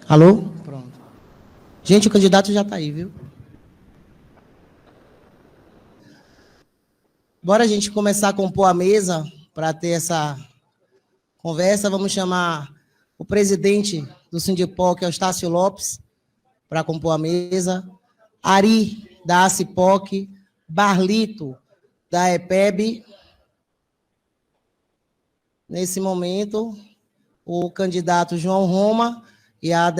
Alô? Pronto. Gente, o candidato já está aí, viu? Bora a gente começar a compor a mesa para ter essa conversa. Vamos chamar o presidente do Sindipoc, que é o Estácio Lopes, para compor a mesa. Ari, da ACIPOC. Barlito, da EPEB. Nesse momento, o candidato João Roma e a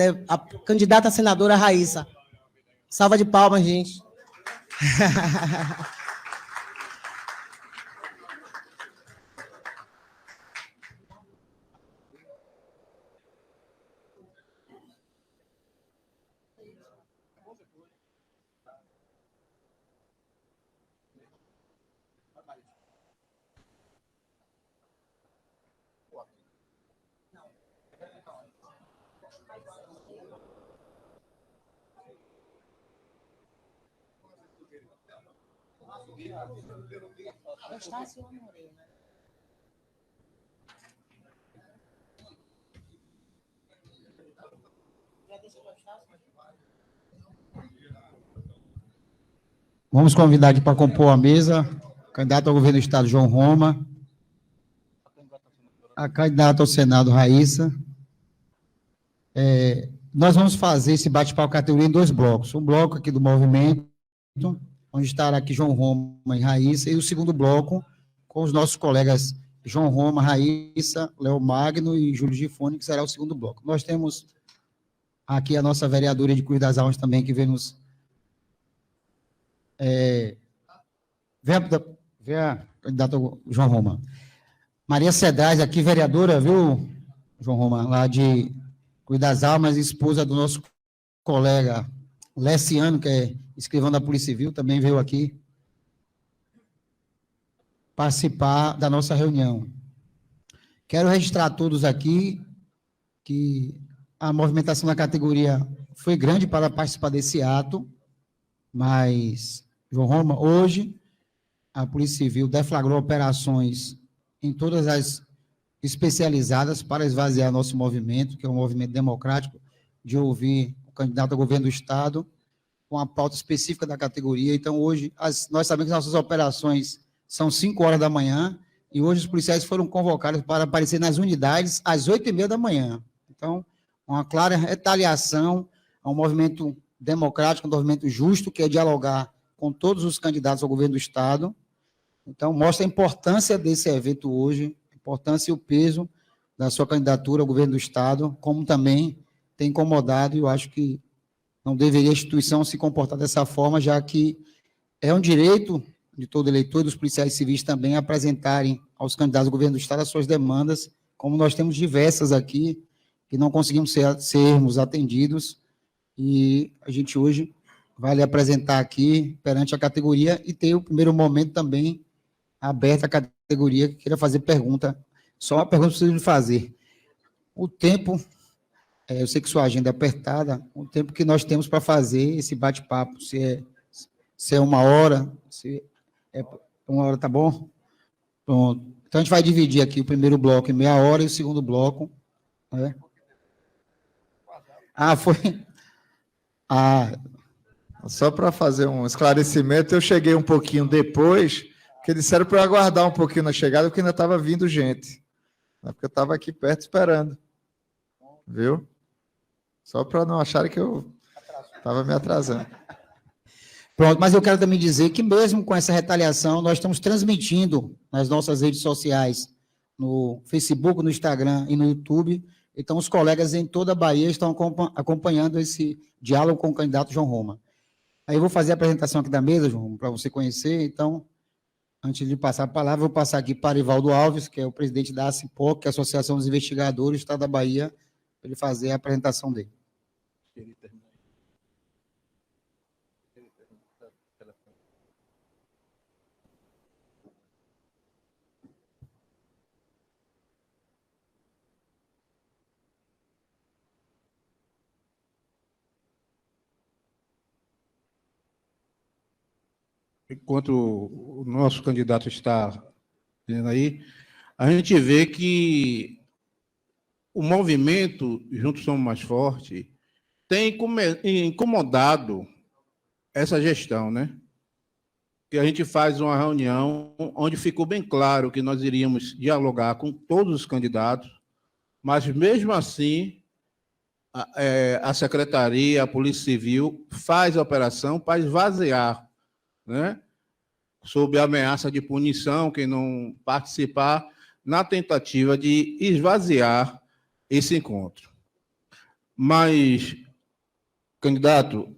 candidata senadora Raíssa. Salva de palmas, gente. Vamos convidar aqui para compor a mesa o candidato ao governo do Estado, João Roma, a candidata ao Senado, Raíssa. Nós vamos fazer esse bate-papo categoria em 2 blocos. Um bloco aqui do movimento, onde estará aqui João Roma e Raíssa, e o segundo bloco com os nossos colegas João Roma, Raíssa, Léo Magno e Júlio Gifone, que será o segundo bloco. Nós temos aqui a nossa vereadora de Cruz das Almas também, que vem nos... Vê a candidata João Roma. Maria Cedrais, aqui, vereadora, viu, João Roma, lá de Cruz das Almas, esposa do nosso colega Leciano, que é escrivão da Polícia Civil, também veio aqui participar da nossa reunião. Quero registrar a todos aqui que a movimentação da categoria foi grande para participar desse ato, mas, João Roma, hoje a Polícia Civil deflagrou operações em todas as especializadas para esvaziar nosso movimento, que é um movimento democrático, de ouvir o candidato ao governo do Estado, com a pauta específica da categoria. Então, hoje, nós sabemos que nossas operações são 5 horas da manhã, e hoje os policiais foram convocados para aparecer nas unidades às 8h30 da manhã. Então, uma clara retaliação a um movimento democrático, um movimento justo, que é dialogar com todos os candidatos ao governo do Estado. Então, mostra a importância desse evento hoje, a importância e o peso da sua candidatura ao governo do Estado, como também tem incomodado, e eu acho que não deveria a instituição se comportar dessa forma, já que é um direito de todo eleitor e dos policiais civis também apresentarem aos candidatos ao governo do Estado as suas demandas, como nós temos diversas aqui, que não conseguimos sermos atendidos, e a gente hoje vai lhe apresentar aqui perante a categoria e ter o primeiro momento também aberto à categoria que queira fazer pergunta. Só uma pergunta que preciso lhe fazer. O tempo, eu sei que sua agenda é apertada, o tempo que nós temos para fazer esse bate-papo, se é 1 hora, se é 1 hora, tá bom? Pronto. Então, a gente vai dividir aqui o primeiro bloco em meia hora e o segundo bloco. Né? Foi... Só para fazer um esclarecimento, eu cheguei um pouquinho depois, porque disseram para eu aguardar um pouquinho na chegada, porque ainda estava vindo gente. Porque eu estava aqui perto esperando. Viu? Só para não acharem que eu estava me atrasando. Pronto, mas eu quero também dizer que mesmo com essa retaliação, nós estamos transmitindo nas nossas redes sociais, no Facebook, no Instagram e no YouTube. Então, os colegas em toda a Bahia estão acompanhando esse diálogo com o candidato João Roma. Aí eu vou fazer a apresentação aqui da mesa, João, para você conhecer. Então, antes de passar a palavra, vou passar aqui para Ivaldo Alves, que é o presidente da ACIPOC, que é a Associação dos Investigadores do Estado da Bahia, para ele fazer a apresentação dele. Enquanto o nosso candidato está dizendo aí, a gente vê que o movimento Juntos Somos Mais Forte tem incomodado essa gestão, né? Que a gente faz uma reunião onde ficou bem claro que nós iríamos dialogar com todos os candidatos, mas, mesmo assim, a Secretaria, a Polícia Civil, faz a operação para esvaziar, né? Sob ameaça de punição, quem não participar, na tentativa de esvaziar esse encontro. Mas, candidato,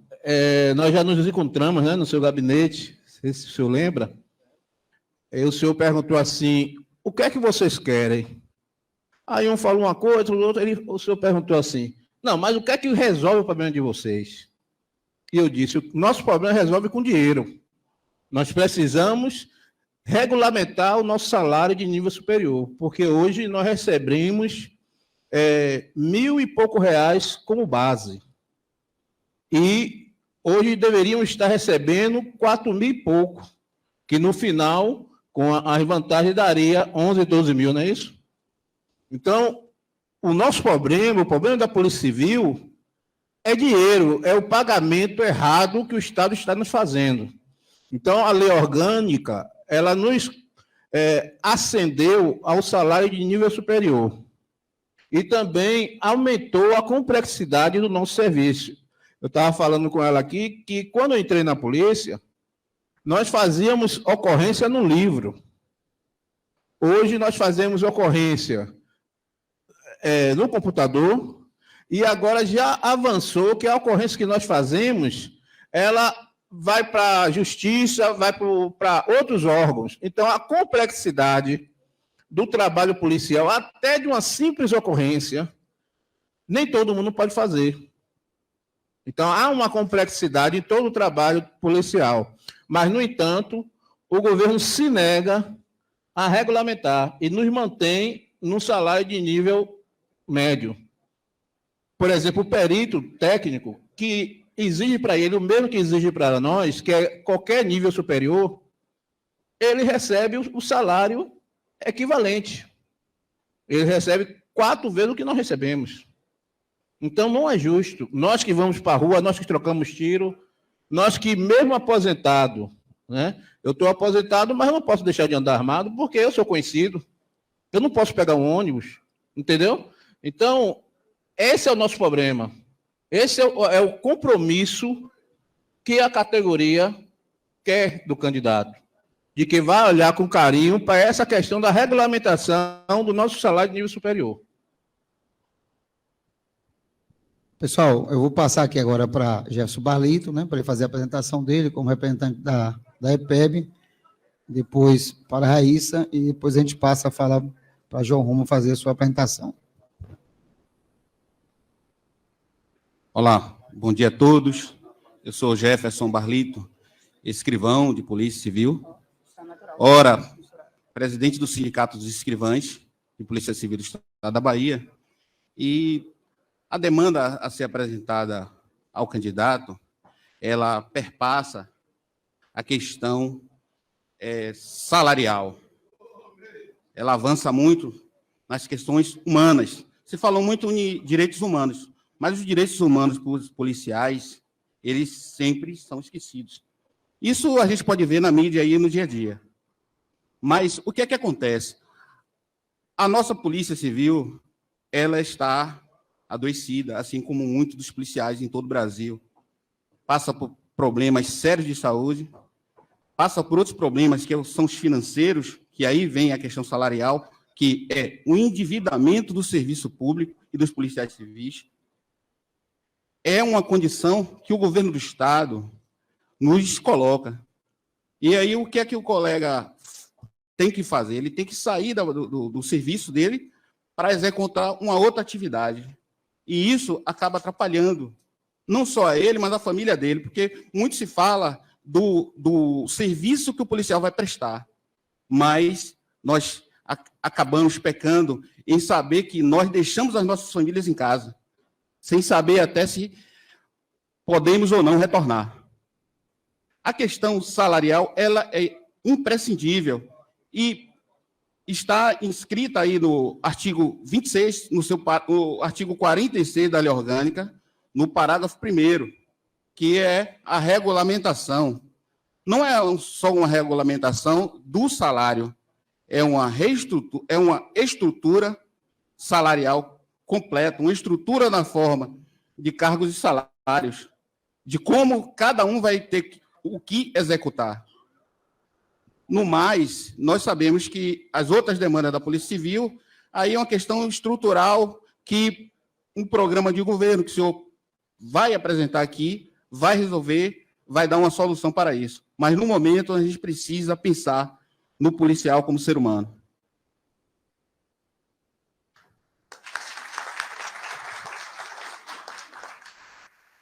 nós já nos encontramos, né, no seu gabinete, não sei se o senhor lembra, o senhor perguntou assim, o que é que vocês querem? Aí um falou uma coisa, o senhor perguntou assim, não, mas o que é que resolve o problema de vocês? E eu disse, o nosso problema resolve com dinheiro. Nós precisamos regulamentar o nosso salário de nível superior, porque hoje nós recebemos R$1.000 e pouco como base. E hoje deveríamos estar recebendo 4.000 e pouco, que no final, com as vantagens, daria 11, 12 mil, não é isso? Então, o nosso problema, o problema da Polícia Civil, é dinheiro, é o pagamento errado que o Estado está nos fazendo. Então, a lei orgânica, ela nos ascendeu ao salário de nível superior. E também aumentou a complexidade do nosso serviço. Eu estava falando com ela aqui que, quando eu entrei na polícia, nós fazíamos ocorrência no livro. Hoje, nós fazemos ocorrência no computador, e agora já avançou que a ocorrência que nós fazemos, ela vai para a justiça, vai para outros órgãos. Então, a complexidade do trabalho policial, até de uma simples ocorrência, nem todo mundo pode fazer. Então, há uma complexidade em todo o trabalho policial. Mas, no entanto, o governo se nega a regulamentar e nos mantém num salário de nível médio. Por exemplo, o perito técnico, que exige para ele o mesmo que exige para nós, que é qualquer nível superior, ele recebe o salário equivalente. Ele recebe 4 vezes o que nós recebemos. Então, não é justo. Nós que vamos para a rua, nós que trocamos tiro, nós que, mesmo aposentado, né? Eu estou aposentado, mas não posso deixar de andar armado, porque eu sou conhecido. Eu não posso pegar um ônibus, entendeu? Então, esse é o nosso problema. Esse é o compromisso que a categoria quer do candidato, de que vai olhar com carinho para essa questão da regulamentação do nosso salário de nível superior. Pessoal, eu vou passar aqui agora para Jefferson Barlito, né, para ele fazer a apresentação dele como representante da EPEB, depois para a Raíssa, e depois a gente passa a falar para João Romo fazer a sua apresentação. Olá, bom dia a todos. Eu sou Jefferson Barlito, escrivão de Polícia Civil. Ora, presidente do Sindicato dos Escrivães de Polícia Civil do Estado da Bahia. E a demanda a ser apresentada ao candidato, ela perpassa a questão salarial. Ela avança muito nas questões humanas. Se falou muito em direitos humanos, mas os direitos humanos policiais, eles sempre são esquecidos. Isso a gente pode ver na mídia e no dia a dia. Mas o que é que acontece? A nossa Polícia Civil, ela está adoecida, assim como muitos dos policiais em todo o Brasil. Passa por problemas sérios de saúde, passa por outros problemas que são os financeiros, que aí vem a questão salarial, que é o endividamento do serviço público e dos policiais civis. É uma condição que o governo do Estado nos coloca. E aí, o que é que o colega tem que fazer? Ele tem que sair do serviço dele para executar uma outra atividade. E isso acaba atrapalhando, não só a ele, mas a família dele, porque muito se fala do serviço que o policial vai prestar, mas nós acabamos pecando em saber que nós deixamos as nossas famílias em casa, sem saber até se podemos ou não retornar. A questão salarial, ela é imprescindível. E está inscrita aí no artigo 26, no artigo 46 da Lei Orgânica, no parágrafo 1º, que é a regulamentação. Não é só uma regulamentação do salário, é uma estrutura salarial completa, uma estrutura na forma de cargos e salários, de como cada um vai ter o que executar. No mais, nós sabemos que as outras demandas da Polícia Civil, aí é uma questão estrutural que um programa de governo que o senhor vai apresentar aqui, vai resolver, vai dar uma solução para isso. Mas, no momento, a gente precisa pensar no policial como ser humano.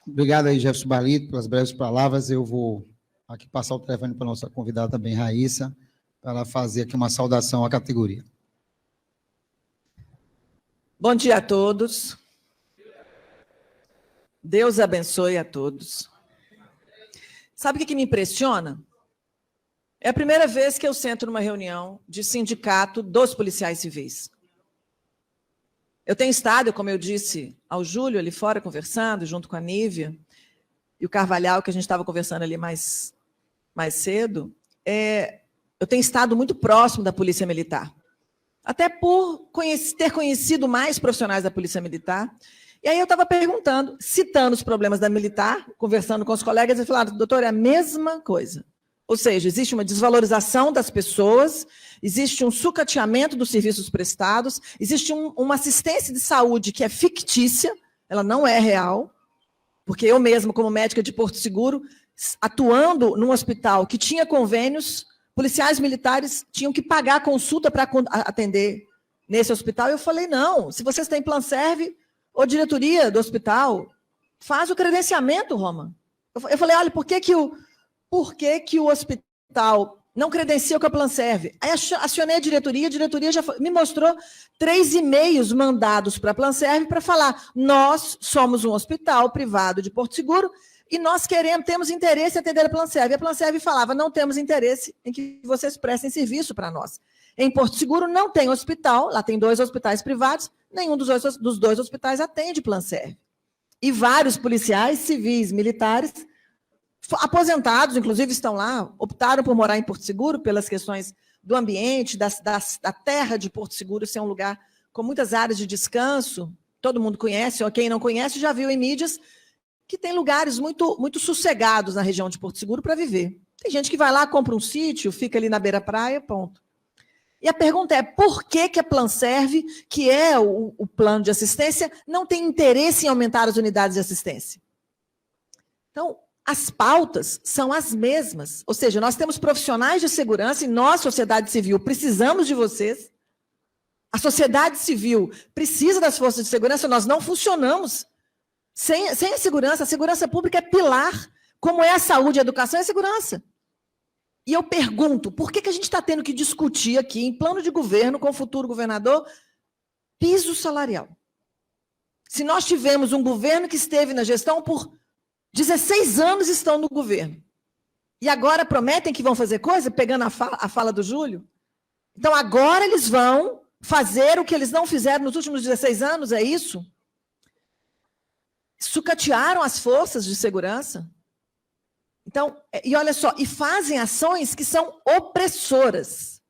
Obrigado aí, Jefferson Barlito, pelas breves palavras. Eu vou aqui passar o telefone para a nossa convidada também, Raíssa, para ela fazer aqui uma saudação à categoria. Bom dia a todos. Deus abençoe a todos. Sabe o que me impressiona? É a primeira vez que eu sento numa reunião de sindicato dos policiais civis. Eu tenho estado, como eu disse ao Júlio, ali fora, conversando, junto com a Nívia, e o Carvalhal, que a gente estava conversando ali mais cedo, eu tenho estado muito próximo da Polícia Militar. Até por ter conhecido mais profissionais da Polícia Militar. E aí eu estava perguntando, citando os problemas da militar, conversando com os colegas, e falaram, doutor, é a mesma coisa. Ou seja, existe uma desvalorização das pessoas, existe um sucateamento dos serviços prestados, existe uma assistência de saúde que é fictícia, ela não é real, porque eu mesma, como médica de Porto Seguro, atuando num hospital que tinha convênios, policiais militares tinham que pagar a consulta para atender nesse hospital, e eu falei, não, se vocês têm Planserve, ou diretoria do hospital, faz o credenciamento, Roma. Eu falei, olha, por que que o hospital não credencia com a Planserve? Aí acionei a diretoria já me mostrou 3 e-mails mandados para a Planserve para falar, nós somos um hospital privado de Porto Seguro e nós temos interesse em atender a Planserve. E a Planserve falava, não temos interesse em que vocês prestem serviço para nós. Em Porto Seguro não tem hospital, lá tem 2 hospitais privados, nenhum dos 2 hospitais atende Planserve. E vários policiais civis, militares, aposentados, inclusive estão lá, optaram por morar em Porto Seguro pelas questões do ambiente, da terra de Porto Seguro ser um lugar com muitas áreas de descanso. Todo mundo conhece, ou quem não conhece já viu em mídias que tem lugares muito, muito sossegados na região de Porto Seguro para viver. Tem gente que vai lá, compra um sítio, fica ali na beira-praia, ponto. E a pergunta é, por que a Planserve, que é o plano de assistência, não tem interesse em aumentar as unidades de assistência? Então, as pautas são as mesmas. Ou seja, nós temos profissionais de segurança e nós, sociedade civil, precisamos de vocês. A sociedade civil precisa das forças de segurança, nós não funcionamos sem a segurança. A segurança pública é pilar, como é a saúde, a educação e a segurança. E eu pergunto, por que a gente está tendo que discutir aqui, em plano de governo, com o futuro governador, piso salarial? Se nós tivemos um governo que esteve na gestão por 16 anos, estão no governo, e agora prometem que vão fazer coisa, pegando a fala do Júlio, então agora eles vão fazer o que eles não fizeram nos últimos 16 anos, é isso? Sucatearam as forças de segurança. Então, e olha só, e fazem ações que são opressoras.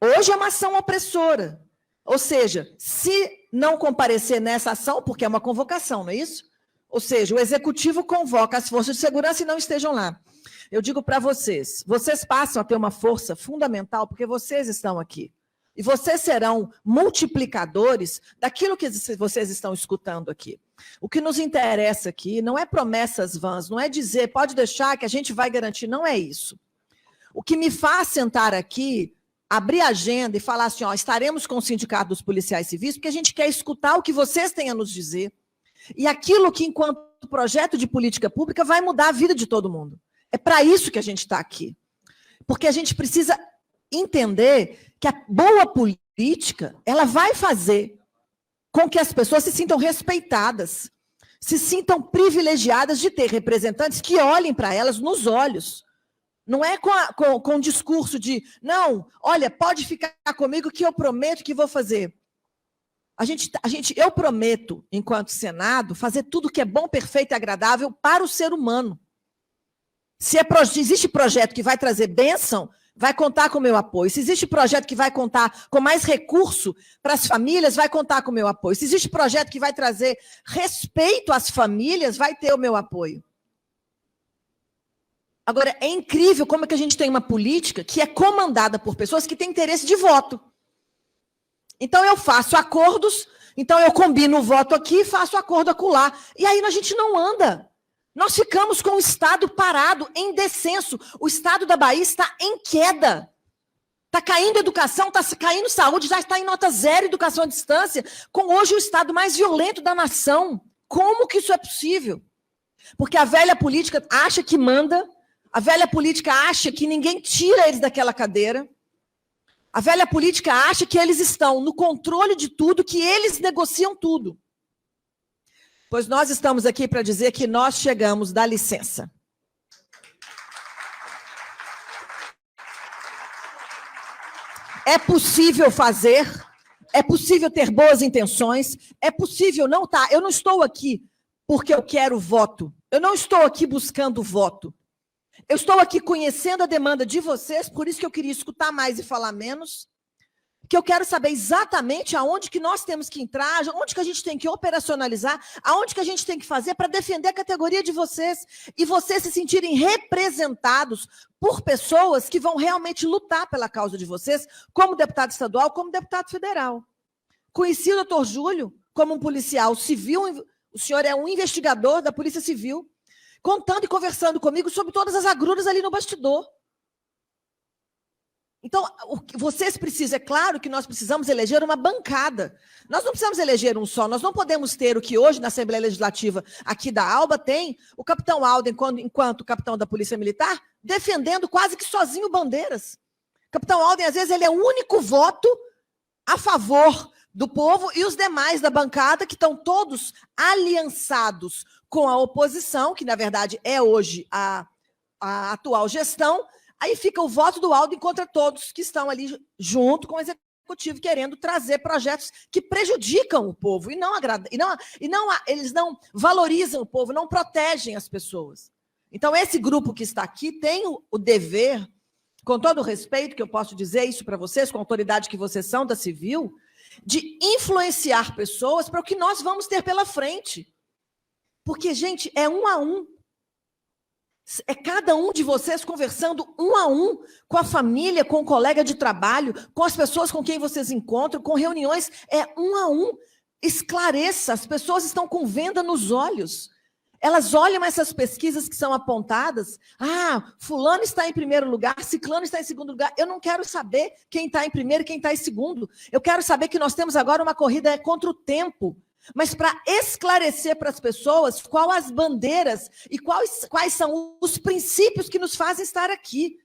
Hoje é uma ação opressora. Ou seja, se não comparecer nessa ação, porque é uma convocação, não é isso? Ou seja, o executivo convoca as forças de segurança e não estejam lá. Eu digo para vocês, vocês passam a ter uma força fundamental porque vocês estão aqui. E vocês serão multiplicadores daquilo que vocês estão escutando aqui. O que nos interessa aqui não é promessas vãs, não é dizer, pode deixar que a gente vai garantir, não é isso. O que me faz sentar aqui, abrir a agenda e falar assim, ó, estaremos com o Sindicato dos Policiais Civis, porque a gente quer escutar o que vocês têm a nos dizer. E aquilo que, enquanto projeto de política pública, vai mudar a vida de todo mundo. É para isso que a gente está aqui. Porque a gente precisa entender que a boa política, ela vai fazer com que as pessoas se sintam respeitadas, se sintam privilegiadas de ter representantes que olhem para elas nos olhos, Não é com um discurso de, não, olha, pode ficar comigo que eu prometo que vou fazer. Eu prometo, enquanto Senado, fazer tudo que é bom, perfeito e agradável para o ser humano. Se existe projeto que vai trazer bênção, vai contar com o meu apoio. Se existe projeto que vai contar com mais recurso para as famílias, vai contar com o meu apoio. Se existe projeto que vai trazer respeito às famílias, vai ter o meu apoio. Agora, é incrível como é que a gente tem uma política que é comandada por pessoas que têm interesse de voto. Então, eu faço acordos, então eu combino o voto aqui e faço acordo acolá. E aí a gente não anda. Nós ficamos com o Estado parado, em descenso. O Estado da Bahia está em queda. Está caindo educação, está caindo saúde, já está em nota zero educação à distância, com hoje o Estado mais violento da nação. Como que isso é possível? Porque a velha política acha que manda, a velha política acha que ninguém tira eles daquela cadeira, a velha política acha que eles estão no controle de tudo, que eles negociam tudo. Pois nós estamos aqui para dizer que nós chegamos, dá licença. É possível fazer, é possível ter boas intenções, é possível não tá. Eu não estou aqui porque eu quero voto. Eu não estou aqui buscando voto. Eu estou aqui conhecendo a demanda de vocês, por isso que eu queria escutar mais e falar menos, que eu quero saber exatamente aonde que nós temos que entrar, onde que a gente tem que operacionalizar, aonde que a gente tem que fazer para defender a categoria de vocês e vocês se sentirem representados por pessoas que vão realmente lutar pela causa de vocês, como deputado estadual, como deputado federal. Conheci o doutor Júlio como um policial civil, o senhor é um investigador da Polícia Civil, contando e conversando comigo sobre todas as agruras ali no bastidor. Então, vocês precisam, é claro que nós precisamos eleger uma bancada. Nós não precisamos eleger um só, nós não podemos ter o que hoje na Assembleia Legislativa aqui da Alba tem, o capitão Alden, enquanto capitão da Polícia Militar, defendendo quase que sozinho bandeiras. O capitão Alden, às vezes, ele é o único voto a favor do povo e os demais da bancada que estão todos aliançados com a oposição, que na verdade é hoje a atual gestão. Aí fica o voto do Alden contra todos que estão ali junto com o executivo querendo trazer projetos que prejudicam o povo e não agradam, eles não valorizam o povo, não protegem as pessoas. Então esse grupo que está aqui tem o dever, com todo o respeito que eu posso dizer isso para vocês, com a autoridade que vocês são da civil, de influenciar pessoas para o que nós vamos ter pela frente. Porque, gente, é um a um. É cada um de vocês conversando um a um com a família, com o colega de trabalho, com as pessoas com quem vocês encontram, com reuniões, é um a um. Esclareça, as pessoas estão com venda nos olhos. Elas olham essas pesquisas que são apontadas, fulano está em primeiro lugar, ciclano está em segundo lugar. Eu não quero saber quem está em primeiro e quem está em segundo. Eu quero saber que nós temos agora uma corrida contra o tempo. Mas para esclarecer para as pessoas quais as bandeiras e quais são os princípios que nos fazem estar aqui.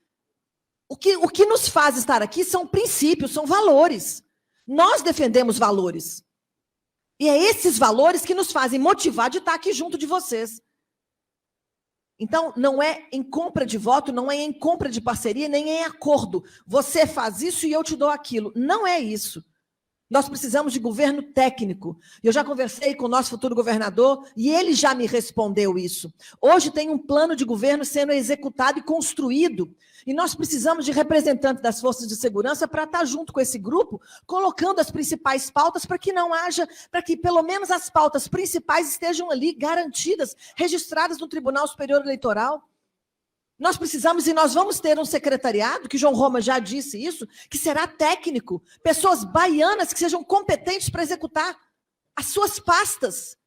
O que nos faz estar aqui são princípios, são valores. Nós defendemos valores. E é esses valores que nos fazem motivar de estar aqui junto de vocês. Então, não é em compra de voto, não é em compra de parceria, nem em acordo. Você faz isso e eu te dou aquilo. Não é isso. Nós precisamos de governo técnico. Eu já conversei com o nosso futuro governador e ele já me respondeu isso. Hoje tem um plano de governo sendo executado e construído. E nós precisamos de representantes das forças de segurança para estar junto com esse grupo, colocando as principais pautas para que não haja, para que pelo menos as pautas principais estejam ali garantidas, registradas no Tribunal Superior Eleitoral. Nós precisamos e nós vamos ter um secretariado, que João Roma já disse isso, que será técnico, pessoas baianas que sejam competentes para executar as suas pastas,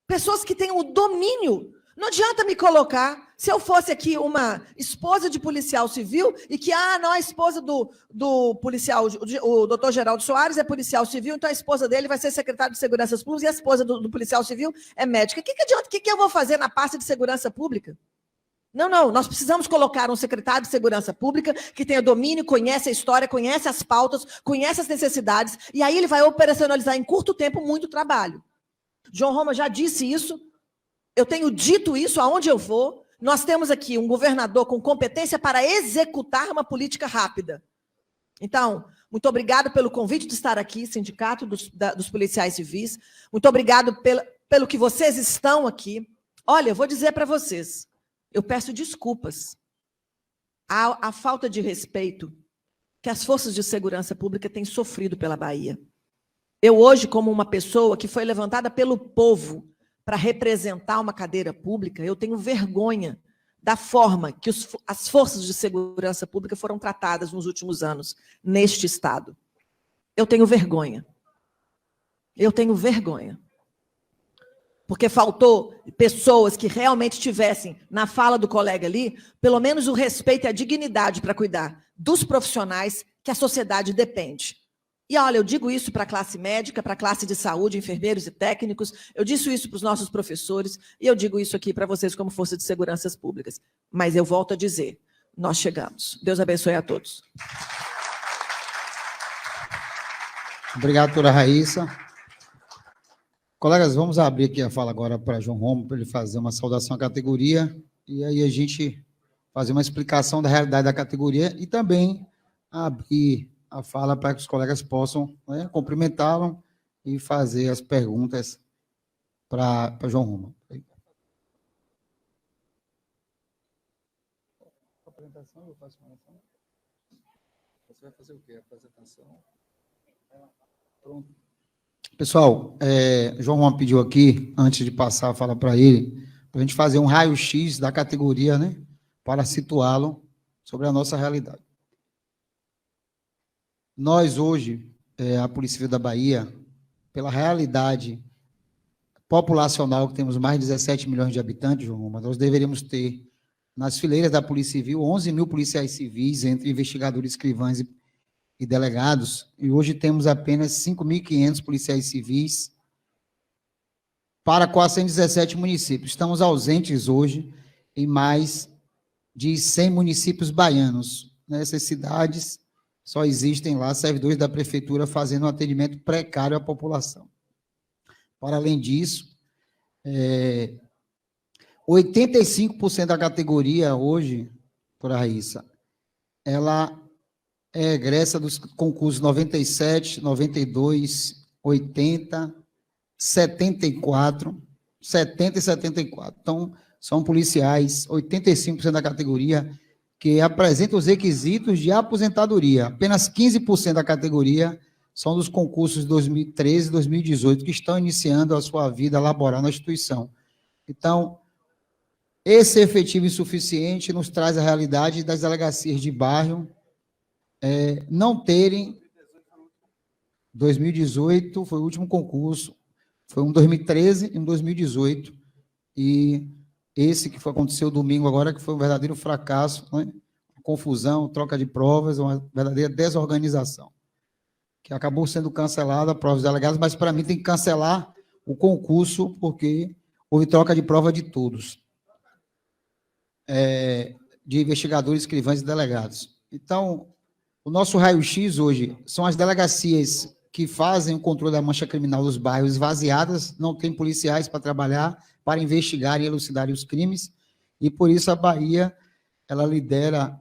pessoas que tenham o domínio. Não adianta me colocar, se eu fosse aqui uma esposa de policial civil e que, não, a esposa do policial, o doutor Geraldo Soares é policial civil, então a esposa dele vai ser secretário de Segurança Pública e a esposa do policial civil é médica. O que adianta? O que eu vou fazer na pasta de Segurança Pública? Não, nós precisamos colocar um secretário de Segurança Pública que tenha domínio, conhece a história, conhece as pautas, conhece as necessidades, e aí ele vai operacionalizar em curto tempo muito trabalho. João Roma já disse isso, eu tenho dito isso aonde eu vou, Nós temos aqui um governador com competência para executar uma política rápida. Então, muito obrigado pelo convite de estar aqui, Sindicato dos Policiais Civis. Muito obrigado pelo que vocês estão aqui. Olha, eu vou dizer para vocês, eu peço desculpas. A falta de respeito que as forças de segurança pública têm sofrido pela Bahia. Eu hoje, como uma pessoa que foi levantada pelo povo para representar uma cadeira pública, eu tenho vergonha da forma que as forças de segurança pública foram tratadas nos últimos anos neste Estado. Eu tenho vergonha. Eu tenho vergonha. Porque faltou pessoas que realmente tivessem, na fala do colega ali, pelo menos o respeito e a dignidade para cuidar dos profissionais que a sociedade depende. E, olha, eu digo isso para a classe médica, para a classe de saúde, enfermeiros e técnicos, eu disse isso para os nossos professores, e eu digo isso aqui para vocês como Força de Seguranças Públicas. Mas eu volto a dizer, nós chegamos. Deus abençoe a todos. Obrigado, doutora Raíssa. Colegas, vamos abrir aqui a fala agora para João Romo, para ele fazer uma saudação à categoria, e aí a gente fazer uma explicação da realidade da categoria e também abrir a fala para que os colegas possam, né, cumprimentá-lo e fazer as perguntas para João Romo. Apresentação, eu faço uma apresentação. Você vai fazer o quê? Apresentação? Pronto. Pessoal, João Romo pediu aqui, antes de passar a fala para ele, para a gente fazer um raio-x da categoria, né, para situá-lo sobre a nossa realidade. Nós, hoje, a Polícia Civil da Bahia, pela realidade populacional, que temos mais de 17 milhões de habitantes, João, mas nós deveríamos ter, nas fileiras da Polícia Civil, 11 mil policiais civis, entre investigadores, escrivães e delegados, e hoje temos apenas 5.500 policiais civis para 417 municípios. Estamos ausentes hoje em mais de 100 municípios baianos. Nessas cidades, só existem lá servidores da prefeitura fazendo um atendimento precário à população. Para além disso, 85% da categoria hoje, por Raíssa, ela é egressa dos concursos 97, 92, 80, 74, 70 e 74. Então, são policiais, 85% da categoria, que apresentam os requisitos de aposentadoria. Apenas 15% da categoria são dos concursos de 2013 e 2018, que estão iniciando a sua vida laboral na instituição. Então, esse efetivo insuficiente nos traz a realidade das delegacias de bairro não terem... 2018 foi o último concurso, foi um 2013 e um 2018, e esse que aconteceu domingo agora, que foi um verdadeiro fracasso, né? Confusão, troca de provas, uma verdadeira desorganização, que acabou sendo cancelada a prova dos delegados, mas para mim tem que cancelar o concurso, porque houve troca de prova de todos, de investigadores, escrivães e delegados. Então, o nosso raio-x hoje são as delegacias que fazem o controle da mancha criminal dos bairros esvaziadas, não tem policiais para trabalhar, para investigar e elucidar os crimes, e por isso a Bahia, ela lidera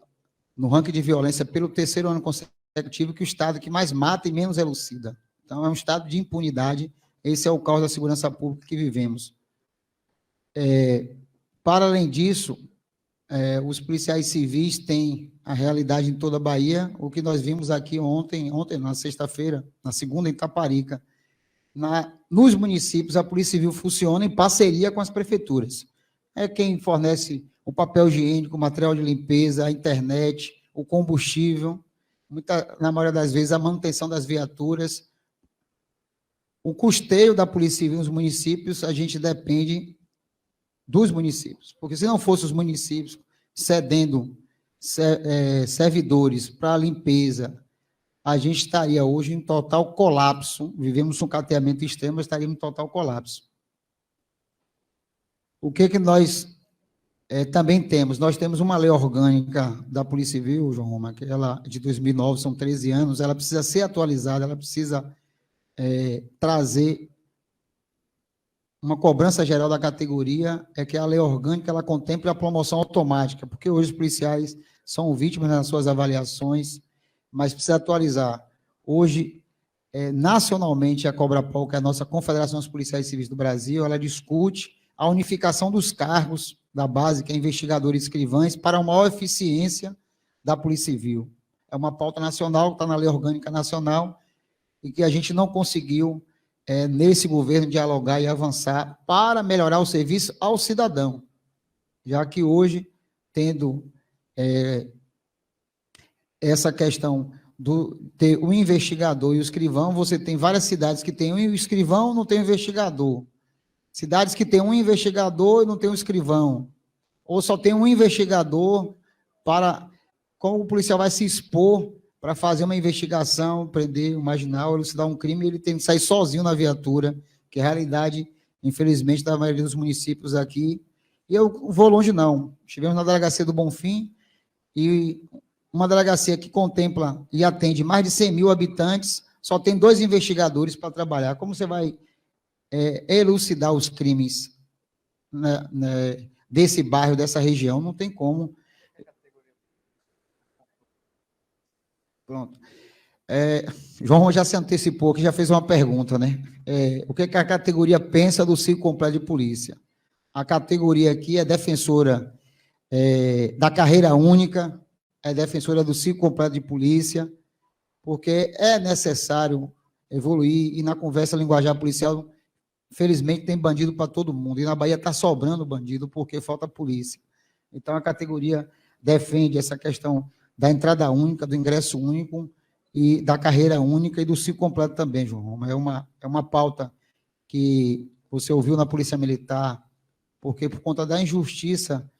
no ranking de violência pelo 3º ano consecutivo, que é o estado que mais mata e menos elucida. Então, é um estado de impunidade, esse é o caos da segurança pública que vivemos. Para além disso, os policiais civis têm a realidade em toda a Bahia, o que nós vimos aqui ontem na sexta-feira, na segunda, em Taparica. Nos municípios, a Polícia Civil funciona em parceria com as prefeituras. É quem fornece o papel higiênico, o material de limpeza, a internet, o combustível, na maioria das vezes, a manutenção das viaturas. O custeio da Polícia Civil nos municípios, a gente depende dos municípios, porque se não fossem os municípios cedendo servidores para a limpeza, a gente estaria hoje em total colapso, vivemos um cateamento extremo, mas estaríamos em total colapso. O que nós também temos? Nós temos uma lei orgânica da Polícia Civil, João Roma, que ela de 2009, são 13 anos, ela precisa ser atualizada, ela precisa trazer uma cobrança geral da categoria é que a lei orgânica ela contemple a promoção automática, porque hoje os policiais são vítimas nas suas avaliações, mas precisa atualizar. Hoje, nacionalmente, a Cobrapol, que é a nossa Confederação dos Policiais Civis do Brasil, ela discute a unificação dos cargos da base, que é investigador e escrivães, para uma maior eficiência da Polícia Civil. É uma pauta nacional, está na lei orgânica nacional, e que a gente não conseguiu, nesse governo, dialogar e avançar para melhorar o serviço ao cidadão, já que hoje, tendo essa questão do ter o investigador e o escrivão, você tem várias cidades que tem um escrivão, não tem um investigador. Cidades que tem um investigador e não tem um escrivão. Ou só tem um investigador para... Como o policial vai se expor para fazer uma investigação, prender um marginal, elucidar um crime, ele tem que sair sozinho na viatura, que é a realidade, infelizmente, da maioria dos municípios aqui. E eu vou longe, não. Estivemos na delegacia do Bonfim, e uma delegacia que contempla e atende mais de 100 mil habitantes, só tem 2 investigadores para trabalhar. Como você vai elucidar os crimes desse bairro, dessa região? Não tem como. Pronto. João já se antecipou, que já fez uma pergunta, né? O que a categoria pensa do ciclo completo de polícia? A categoria aqui é defensora da carreira única, é defensora do ciclo completo de polícia, porque é necessário evoluir, e na conversa linguajar policial, felizmente tem bandido para todo mundo, e na Bahia está sobrando bandido porque falta polícia. Então, a categoria defende essa questão da entrada única, do ingresso único, e da carreira única e do ciclo completo também, João. É uma pauta que você ouviu na Polícia Militar, porque por conta da injustiça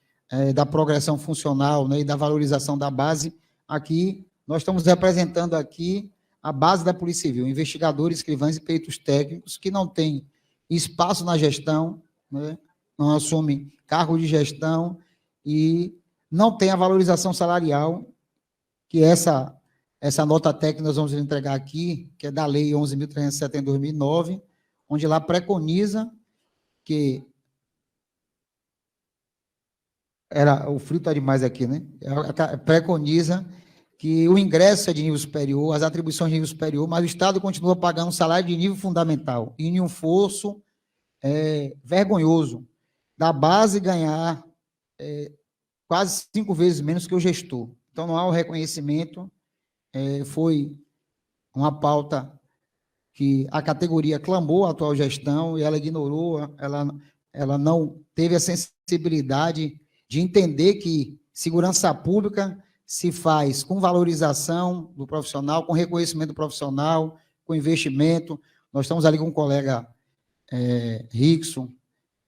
da progressão funcional, né, e da valorização da base, aqui nós estamos representando aqui a base da Polícia Civil, investigadores, escrivães e peritos técnicos que não têm espaço na gestão, né, não assumem cargo de gestão e não tem a valorização salarial que essa nota técnica nós vamos entregar aqui, que é da Lei 11.370 de 2009, onde lá preconiza que... o frio está demais aqui, né? Preconiza que o ingresso é de nível superior, as atribuições de nível superior, mas o Estado continua pagando um salário de nível fundamental, e em um fosso vergonhoso, da base ganhar quase 5 vezes menos que o gestor. Então, não há o reconhecimento, foi uma pauta que a categoria clamou à atual gestão, e ela ignorou, ela não teve a sensibilidade de entender que segurança pública se faz com valorização do profissional, com reconhecimento do profissional, com investimento. Nós estamos ali com um colega Rickson,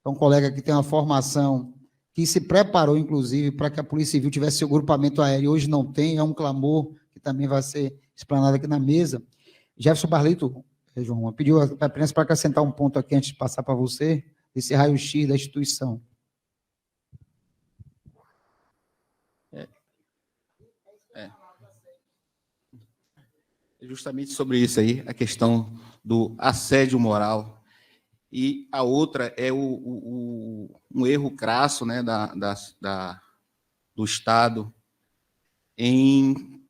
é um colega que tem uma formação que se preparou, inclusive, para que a Polícia Civil tivesse seu grupamento aéreo. Hoje não tem, é um clamor que também vai ser explanado aqui na mesa. Jefferson Barlito, João, pediu apenas para acrescentar um ponto aqui antes de passar para você, esse raio-x da instituição. Justamente sobre isso aí, a questão do assédio moral. E a outra é um erro crasso, né, do Estado em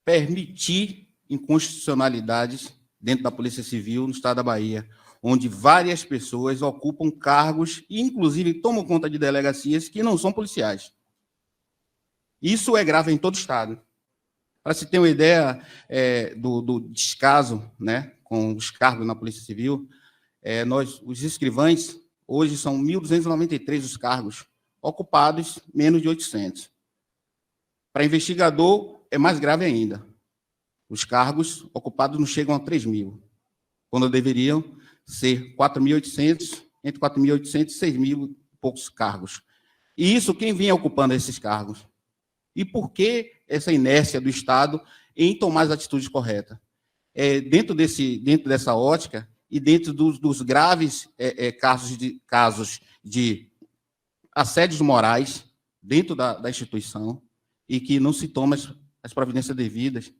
permitir inconstitucionalidades dentro da Polícia Civil no Estado da Bahia, onde várias pessoas ocupam cargos e, inclusive, tomam conta de delegacias que não são policiais. Isso é grave em todo o Estado. Para se ter uma ideia do descaso, né, com os cargos na Polícia Civil, os escrivães, hoje são 1.293 os cargos, ocupados menos de 800. Para investigador, é mais grave ainda. Os cargos ocupados não chegam a 3.000, quando deveriam ser 4.800, entre 4.800 e 6.000 e poucos cargos. E isso, quem vinha ocupando esses cargos? E por que essa inércia do Estado em tomar as atitudes corretas? Dentro dessa ótica e dentro dos graves casos de assédios morais dentro da instituição e que não se toma as providências devidas,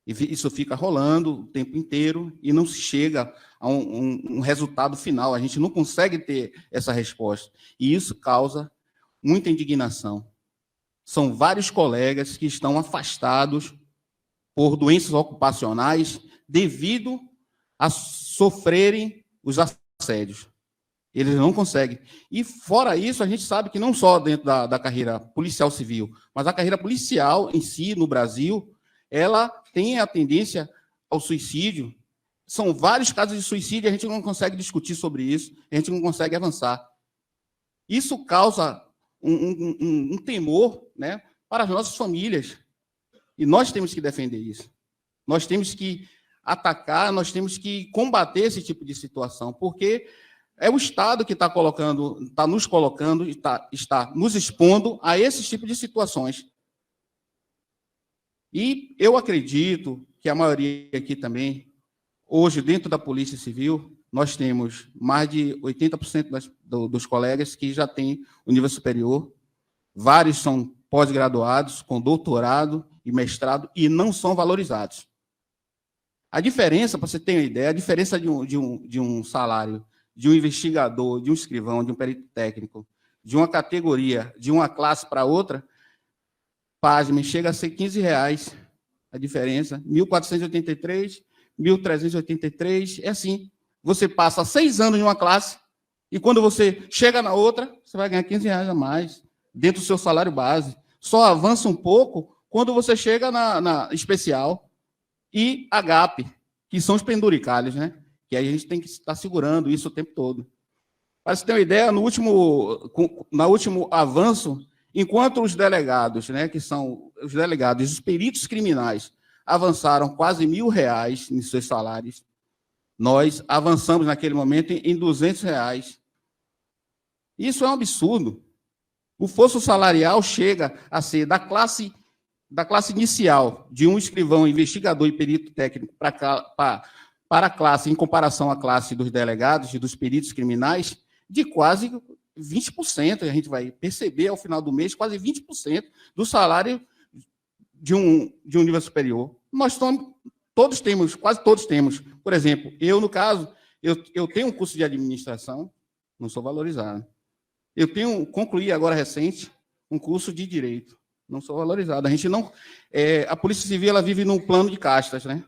E isso fica rolando o tempo inteiro e não se chega a um resultado final. A gente não consegue ter essa resposta. E isso causa muita indignação. São vários colegas que estão afastados por doenças ocupacionais devido a sofrerem os assédios. Eles não conseguem. E, fora isso, a gente sabe que não só dentro da carreira policial civil, mas a carreira policial em si, no Brasil, ela tem a tendência ao suicídio. São vários casos de suicídio, a gente não consegue discutir sobre isso, a gente não consegue avançar. Isso causa um temor, né, para as nossas famílias. E nós temos que defender isso. Nós temos que atacar, nós temos que combater esse tipo de situação, porque é o Estado que está nos colocando, está nos expondo a esse tipo de situações. E eu acredito que a maioria aqui também, hoje, dentro da Polícia Civil, nós temos mais de 80% dos colegas que já têm o nível superior, vários são pós-graduados, com doutorado e mestrado, e não são valorizados. A diferença, para você ter uma ideia, a diferença de um salário de um investigador, de um escrivão, de um perito técnico, de uma categoria, de uma classe para outra, pasme, chega a ser R$15 a diferença, 1.483, 1.383, é assim. Você passa 6 anos em uma classe e quando você chega na outra, você vai ganhar R$15 a mais, dentro do seu salário base. Só avança um pouco quando você chega na especial e HAP, que são os penduricalhos, né? Que aí a gente tem que estar segurando isso o tempo todo. Para você ter uma ideia, no último avanço, enquanto os delegados, né, que são os delegados, os peritos criminais, avançaram quase R$1.000 em seus salários, nós avançamos naquele momento em R$200. Isso é um absurdo. O fosso salarial chega a ser da classe inicial, de um escrivão, investigador e perito técnico para a classe, em comparação à classe dos delegados e dos peritos criminais, de quase 20%. A gente vai perceber, ao final do mês, quase 20% do salário de um nível superior. Quase todos temos. Por exemplo, eu, no caso, eu tenho um curso de administração, não sou valorizado. Concluí agora recente um curso de direito, não sou valorizado. A Polícia Civil, ela vive num plano de castas, né?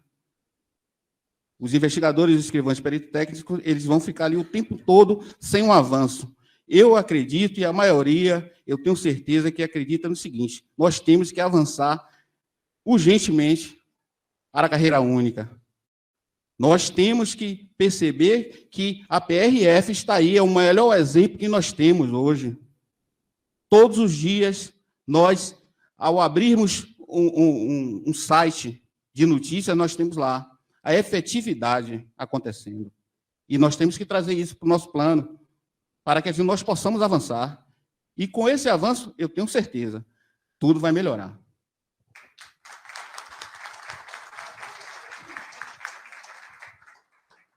Os investigadores, os escrivães, peritos técnicos, eles vão ficar ali o tempo todo sem um avanço. Eu acredito, e a maioria, eu tenho certeza que acredita no seguinte: nós temos que avançar urgentemente para a carreira única. Nós temos que perceber que a PRF está aí, é o melhor exemplo que nós temos hoje. Todos os dias, nós, ao abrirmos um site de notícias, nós temos lá a efetividade acontecendo. E nós temos que trazer isso para o nosso plano, para que nós possamos avançar. E com esse avanço, eu tenho certeza, tudo vai melhorar.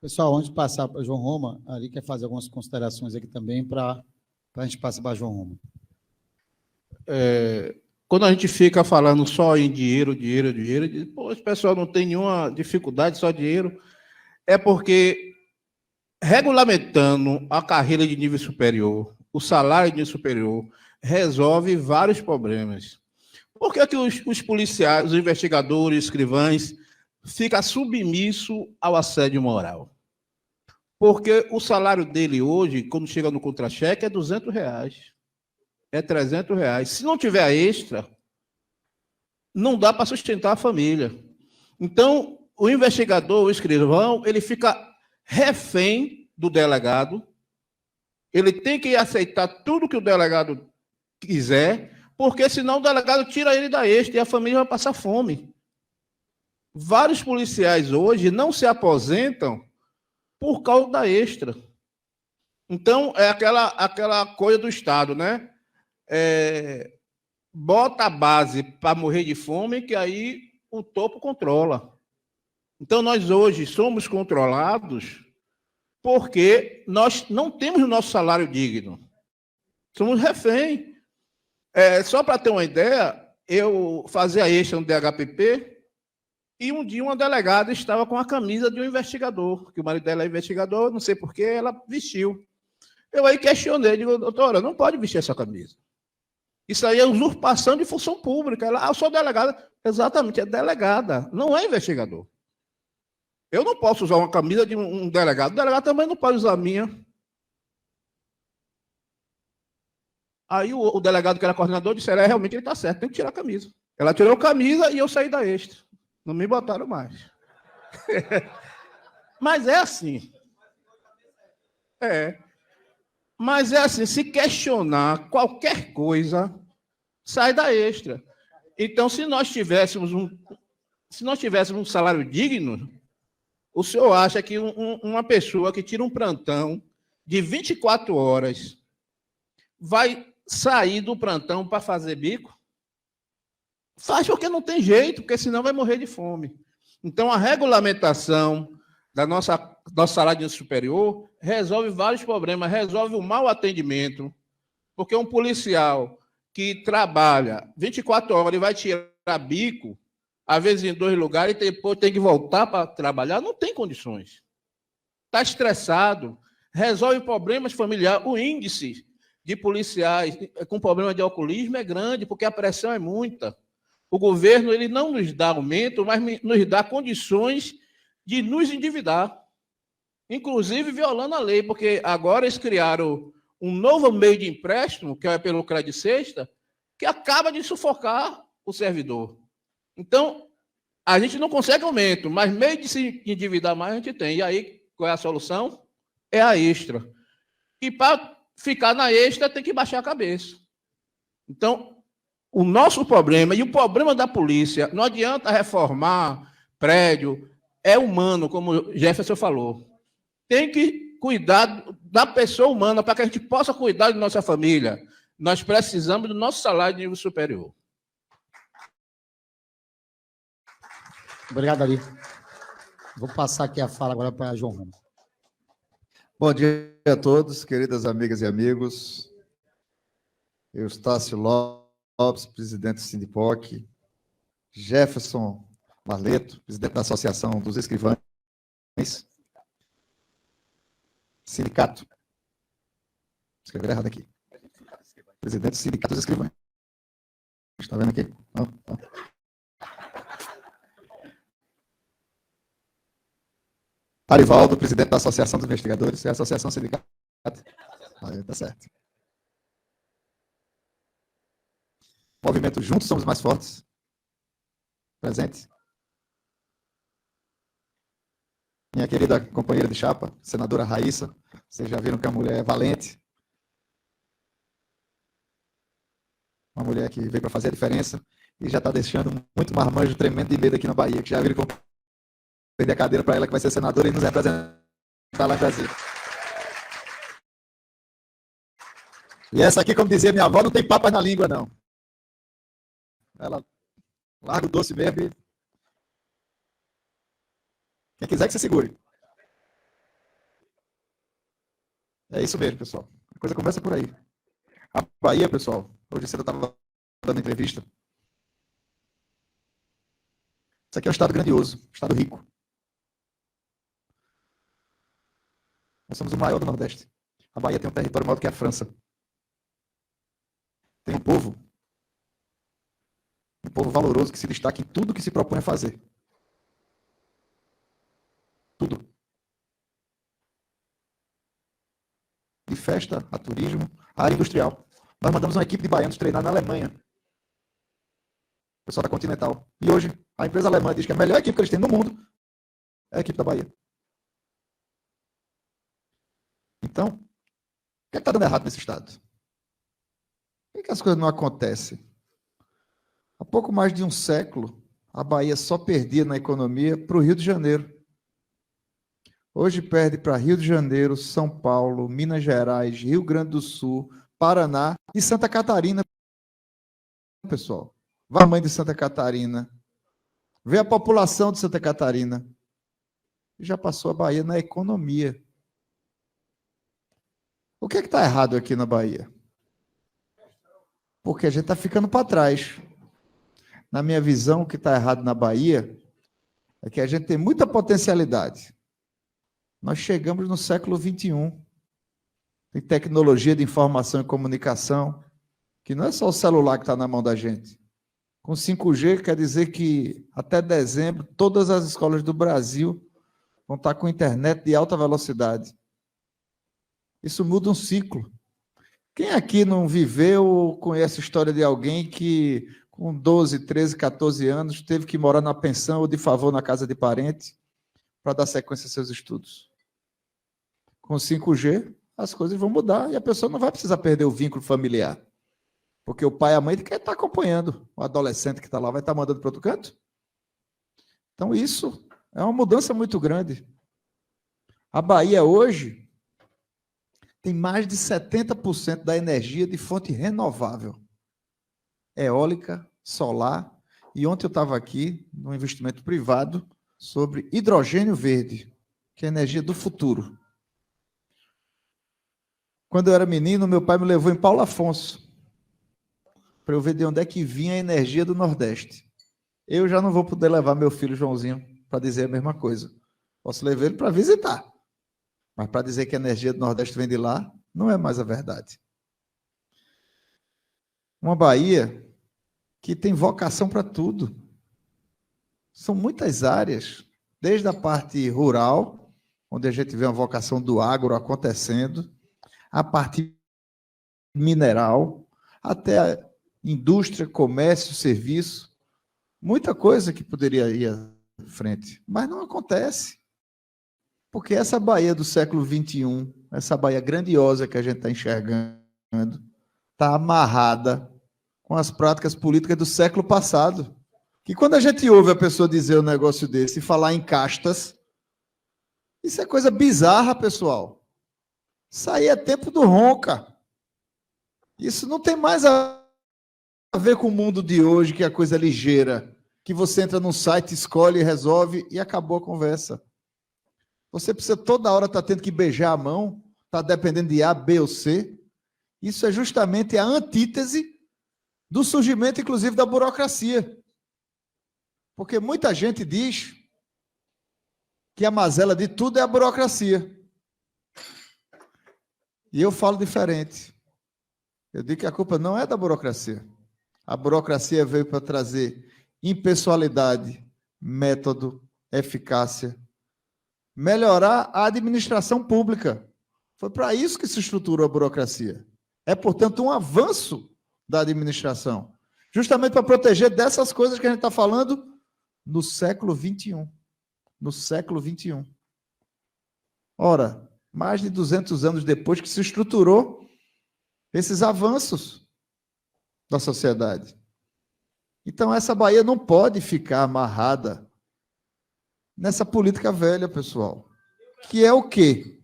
Pessoal, antes de passar para João Roma, ali quer fazer algumas considerações aqui também para a gente passar para João Roma. Quando a gente fica falando só em dinheiro, pô, esse pessoal não tem nenhuma dificuldade, só dinheiro, é porque regulamentando a carreira de nível superior, o salário de nível superior, resolve vários problemas. Por que os policiais, os investigadores, os escrivães, ficam submissos ao assédio moral? Porque o salário dele hoje, quando chega no contra-cheque, é R$200. É R$300. Se não tiver a extra, não dá para sustentar a família. Então, o investigador, o escrivão, ele fica refém do delegado, ele tem que aceitar tudo que o delegado quiser, porque senão o delegado tira ele da extra e a família vai passar fome. Vários policiais hoje não se aposentam por causa da extra. Então, é aquela coisa do Estado, né? Bota a base para morrer de fome, que aí o topo controla. Então, nós hoje somos controlados porque nós não temos o nosso salário digno. Somos refém. Só para ter uma ideia, eu fazia extra no DHPP E um dia uma delegada estava com a camisa de um investigador, que o marido dela é investigador, não sei porquê, ela vestiu. Eu aí questionei, digo, doutora, não pode vestir essa camisa. Isso aí é usurpação de função pública. Ela, eu sou delegada. Exatamente, é delegada, não é investigador. Eu não posso usar uma camisa de um delegado. O delegado também não pode usar a minha. Aí o delegado, que era coordenador, disse, realmente ele está certo, tem que tirar a camisa. Ela tirou a camisa e eu saí da Extra. Não me botaram mais. Mas é assim. Mas é assim, se questionar qualquer coisa, sai da Extra. Então, se nós tivéssemos um salário digno, o senhor acha que uma pessoa que tira um plantão de 24 horas vai sair do plantão para fazer bico? Faz porque não tem jeito, porque senão vai morrer de fome. Então, a regulamentação da nosso salário superior resolve vários problemas, resolve o mau atendimento, porque um policial que trabalha 24 horas e vai tirar bico, às vezes em 2 lugares, e depois tem que voltar para trabalhar, não tem condições. Está estressado, resolve problemas familiares. O índice de policiais com problema de alcoolismo é grande, porque a pressão é muita. O governo ele não nos dá aumento, mas nos dá condições de nos endividar, inclusive violando a lei, porque agora eles criaram um novo meio de empréstimo, que é pelo Crédito Sexta, que acaba de sufocar o servidor. Então, a gente não consegue aumento, mas meio de se endividar mais a gente tem. E aí, qual é a solução? É a Extra. E para ficar na Extra, tem que baixar a cabeça. Então, o nosso problema, e o problema da polícia, não adianta reformar prédio, é humano, como o Jefferson falou. Tem que cuidar da pessoa humana para que a gente possa cuidar de nossa família. Nós precisamos do nosso salário de nível superior. Obrigado, Ari. Vou passar aqui a fala agora para João Ramos. Bom dia a todos, queridas amigas e amigos. Eustácio Lopes, presidente do Sindipoc, Jefferson Marleto, presidente da Associação dos Escrivães, sindicato. Escrever errado aqui. Presidente do Sindicato dos Escrivães. Está vendo aqui? Não. Arivaldo, presidente da Associação dos Investigadores, é a Associação Sindical. Tá certo. Movimento Juntos Somos Mais Fortes. Presente. Minha querida companheira de chapa, senadora Raíssa. Vocês já viram que a mulher é valente. Uma mulher que veio para fazer a diferença e já está deixando muito marmanjo tremendo de medo aqui na Bahia, que já viram que perder a cadeira para ela, que vai ser senadora e nos representar lá em Brasília. E essa aqui, como dizia minha avó, não tem papas na língua, não. Ela larga o doce mesmo e... Quem quiser que se segure. É isso mesmo, pessoal. A coisa começa por aí. A Bahia, pessoal, hoje cedo eu estava dando entrevista. Isso aqui é um estado grandioso, um estado rico. Nós somos o maior do Nordeste. A Bahia tem um território maior do que a França. Tem um povo valoroso que se destaca em tudo que se propõe a fazer. Tudo. De festa, a turismo, a área industrial. Nós mandamos uma equipe de baianos treinar na Alemanha. O pessoal da Continental. E hoje, a empresa alemã diz que a melhor equipe que eles têm no mundo é a equipe da Bahia. Então, o que está dando errado nesse estado? Por que as coisas não acontecem? Há pouco mais de um século, a Bahia só perdia na economia para o Rio de Janeiro. Hoje perde para Rio de Janeiro, São Paulo, Minas Gerais, Rio Grande do Sul, Paraná e Santa Catarina. Pessoal, vá a mãe de Santa Catarina, vê a população de Santa Catarina. Já passou a Bahia na economia. O que é que está errado aqui na Bahia? Porque a gente está ficando para trás. Na minha visão, o que está errado na Bahia é que a gente tem muita potencialidade. Nós chegamos no século XXI. Tem tecnologia de informação e comunicação, que não é só o celular que está na mão da gente. Com 5G, quer dizer que até dezembro, todas as escolas do Brasil vão estar com internet de alta velocidade. Isso muda um ciclo. Quem aqui não viveu ou conhece a história de alguém que, com 12, 13, 14 anos, teve que morar na pensão ou de favor na casa de parente para dar sequência aos seus estudos? Com 5G, as coisas vão mudar e a pessoa não vai precisar perder o vínculo familiar. Porque o pai e a mãe quer estar acompanhando. O adolescente que está lá vai estar mandando para outro canto? Então, isso é uma mudança muito grande. A Bahia, hoje, tem mais de 70% da energia de fonte renovável. Eólica, solar. E ontem eu estava aqui, num investimento privado, sobre hidrogênio verde, que é a energia do futuro. Quando eu era menino, meu pai me levou em Paulo Afonso, para eu ver de onde é que vinha a energia do Nordeste. Eu já não vou poder levar meu filho Joãozinho para dizer a mesma coisa. Posso levar ele para visitar. Mas para dizer que a energia do Nordeste vem de lá, não é mais a verdade. Uma Bahia que tem vocação para tudo. São muitas áreas, desde a parte rural, onde a gente vê uma vocação do agro acontecendo, a parte mineral, até a indústria, comércio, serviço, muita coisa que poderia ir à frente, mas não acontece. Porque essa Bahia do século XXI, essa Bahia grandiosa que a gente está enxergando, está amarrada com as práticas políticas do século passado. Que quando a gente ouve a pessoa dizer um negócio desse e falar em castas, isso é coisa bizarra, pessoal. Isso aí é tempo do ronca. Isso não tem mais a ver com o mundo de hoje, que é a coisa ligeira, que você entra num site, escolhe, resolve e acabou a conversa. Você precisa toda hora estar tendo que beijar a mão, está dependendo de A, B ou C. Isso é justamente a antítese do surgimento, inclusive, da burocracia. Porque muita gente diz que a mazela de tudo é a burocracia. E eu falo diferente. Eu digo que a culpa não é da burocracia. A burocracia veio para trazer impessoalidade, método, eficácia, melhorar a administração pública. Foi para isso que se estruturou a burocracia. É, portanto, um avanço da administração, justamente para proteger dessas coisas que a gente está falando no século XXI. No século XXI. Ora, mais de 200 anos depois que se estruturou esses avanços da sociedade. Então, essa Bahia não pode ficar amarrada nessa política velha, pessoal. Que é o quê?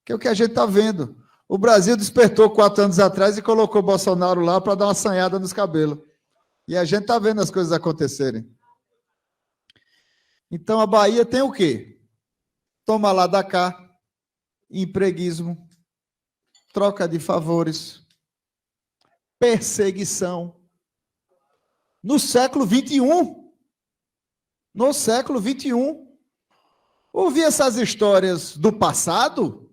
Que é o que a gente está vendo. O Brasil despertou 4 anos atrás e colocou Bolsonaro lá para dar uma assanhada nos cabelos. E a gente está vendo as coisas acontecerem. Então, a Bahia tem o quê? Toma lá da cá, empreguismo, troca de favores, perseguição. No século XXI. No século XXI. Ouvir essas histórias do passado,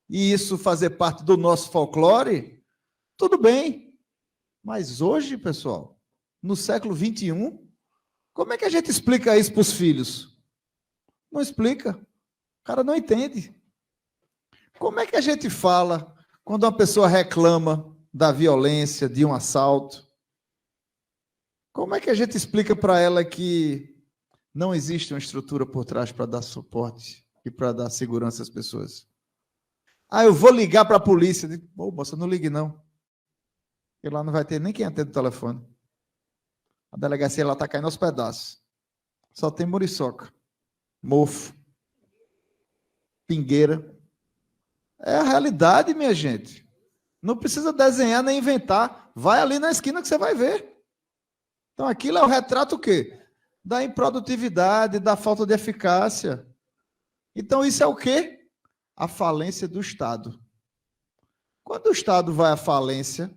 e isso fazer parte do nosso folclore, tudo bem. Mas hoje, pessoal, no século XXI, como é que a gente explica isso para os filhos? Não explica. O cara não entende. Como é que a gente fala quando uma pessoa reclama da violência, de um assalto? Como é que a gente explica para ela que não existe uma estrutura por trás para dar suporte e para dar segurança às pessoas? Ah, eu vou ligar para a polícia. Ô, moça, não ligue não. Porque lá não vai ter nem quem atende o telefone. A delegacia lá está caindo aos pedaços. Só tem muriçoca, mofo, pingueira. É a realidade, minha gente. Não precisa desenhar nem inventar. Vai ali na esquina que você vai ver. Então, aquilo é o retrato o quê? Da improdutividade, da falta de eficácia. Então, isso é o quê? A falência do Estado. Quando o Estado vai à falência,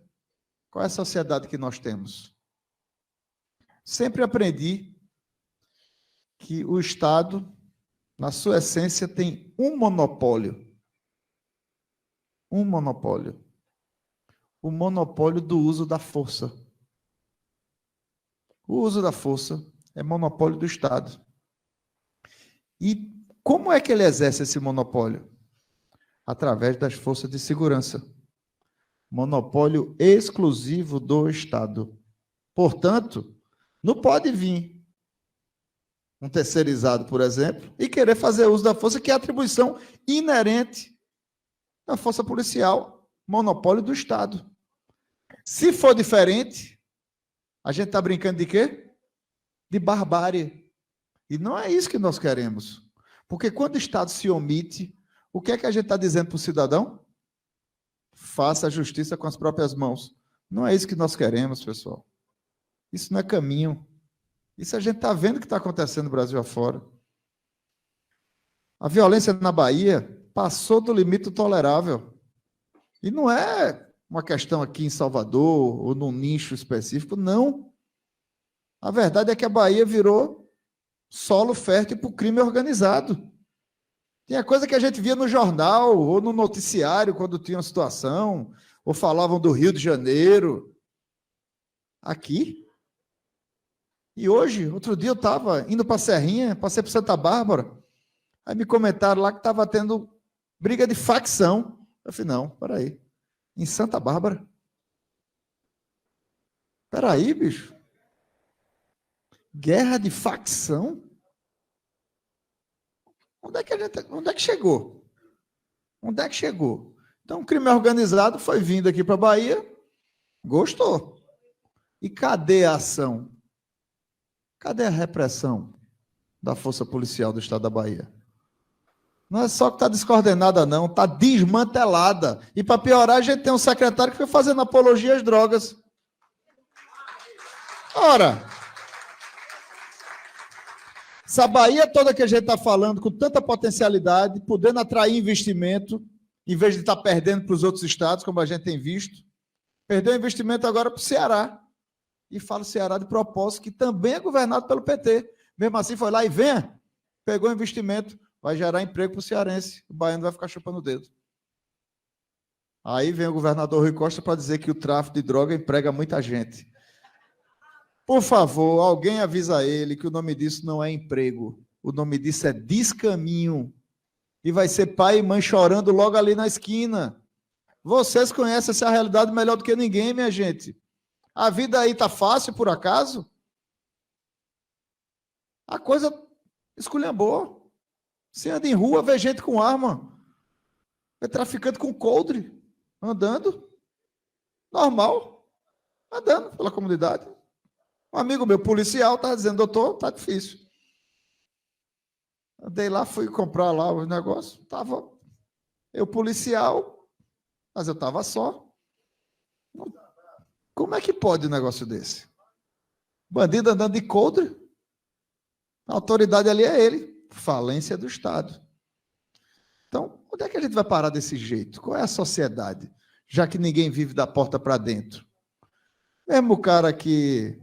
qual é a sociedade que nós temos? Sempre aprendi que o Estado, na sua essência, tem um monopólio. Um monopólio. O monopólio do uso da força. O uso da força é monopólio do Estado. E como é que ele exerce esse monopólio? Através das forças de segurança. Monopólio exclusivo do Estado. Portanto, não pode vir um terceirizado, por exemplo, e querer fazer uso da força, que é atribuição inerente da força policial, monopólio do Estado. Se for diferente, a gente está brincando de quê? De barbárie. E não é isso que nós queremos. Porque quando o Estado se omite, o que é que a gente está dizendo para o cidadão? Faça a justiça com as próprias mãos. Não é isso que nós queremos, pessoal. Isso não é caminho. Isso a gente está vendo o que está acontecendo no Brasil afora. A violência na Bahia passou do limite tolerável. E não é uma questão aqui em Salvador ou num nicho específico, não. A verdade é que a Bahia virou solo fértil para o crime organizado. Tinha coisa que a gente via no jornal ou no noticiário quando tinha uma situação, ou falavam do Rio de Janeiro. Aqui. E hoje, outro dia eu estava indo para a Serrinha, passei por Santa Bárbara, aí me comentaram lá que estava tendo briga de facção. Eu falei, não, peraí, em Santa Bárbara? Peraí, bicho. Guerra de facção? Onde é que chegou? Onde é que chegou? Então, o crime organizado foi vindo aqui para a Bahia, gostou. E cadê a ação? Cadê a repressão da Força Policial do Estado da Bahia? Não é só que está descoordenada, não, está desmantelada. E para piorar, a gente tem um secretário que foi fazendo apologia às drogas. Ora, essa Bahia toda que a gente está falando, com tanta potencialidade, podendo atrair investimento, em vez de estar perdendo para os outros estados, como a gente tem visto, perdeu investimento agora para o Ceará. E fala o Ceará de propósito, que também é governado pelo PT. Mesmo assim, foi lá e venha, pegou investimento, vai gerar emprego para o cearense. O baiano vai ficar chupando o dedo. Aí vem o governador Rui Costa para dizer que o tráfico de droga emprega muita gente. Por favor, alguém avisa ele que o nome disso não é emprego. O nome disso é descaminho. E vai ser pai e mãe chorando logo ali na esquina. Vocês conhecem essa realidade melhor do que ninguém, minha gente. A vida aí está fácil, por acaso? A coisa esculhambou. Você anda em rua, vê gente com arma. Vê traficante com coldre, andando. Normal. Andando pela comunidade. Um amigo meu, policial, estava dizendo, doutor, está difícil. Andei lá, fui comprar lá os negócios. Estava eu policial, mas eu estava só. Como é que pode um negócio desse? Bandido andando de coldre. A autoridade ali é ele. Falência do Estado. Então, onde é que a gente vai parar desse jeito? Qual é a sociedade? Já que ninguém vive da porta para dentro. Mesmo o cara que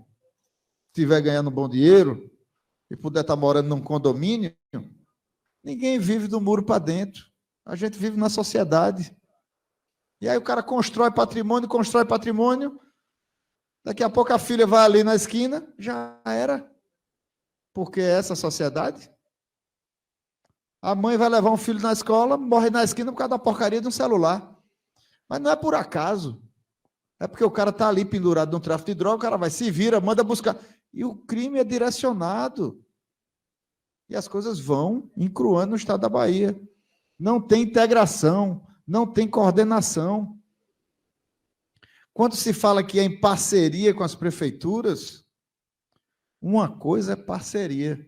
estiver ganhando bom dinheiro e puder estar morando num condomínio, ninguém vive do muro para dentro. A gente vive na sociedade. E aí o cara constrói patrimônio, daqui a pouco a filha vai ali na esquina, já era. Porque é essa sociedade. A mãe vai levar um filho na escola, morre na esquina por causa da porcaria de um celular. Mas não é por acaso. É porque o cara está ali pendurado no tráfico de droga, o cara vai, se vira, manda buscar. E o crime é direcionado. E as coisas vão encruando no estado da Bahia. Não tem integração, não tem coordenação. Quando se fala que é em parceria com as prefeituras, uma coisa é parceria,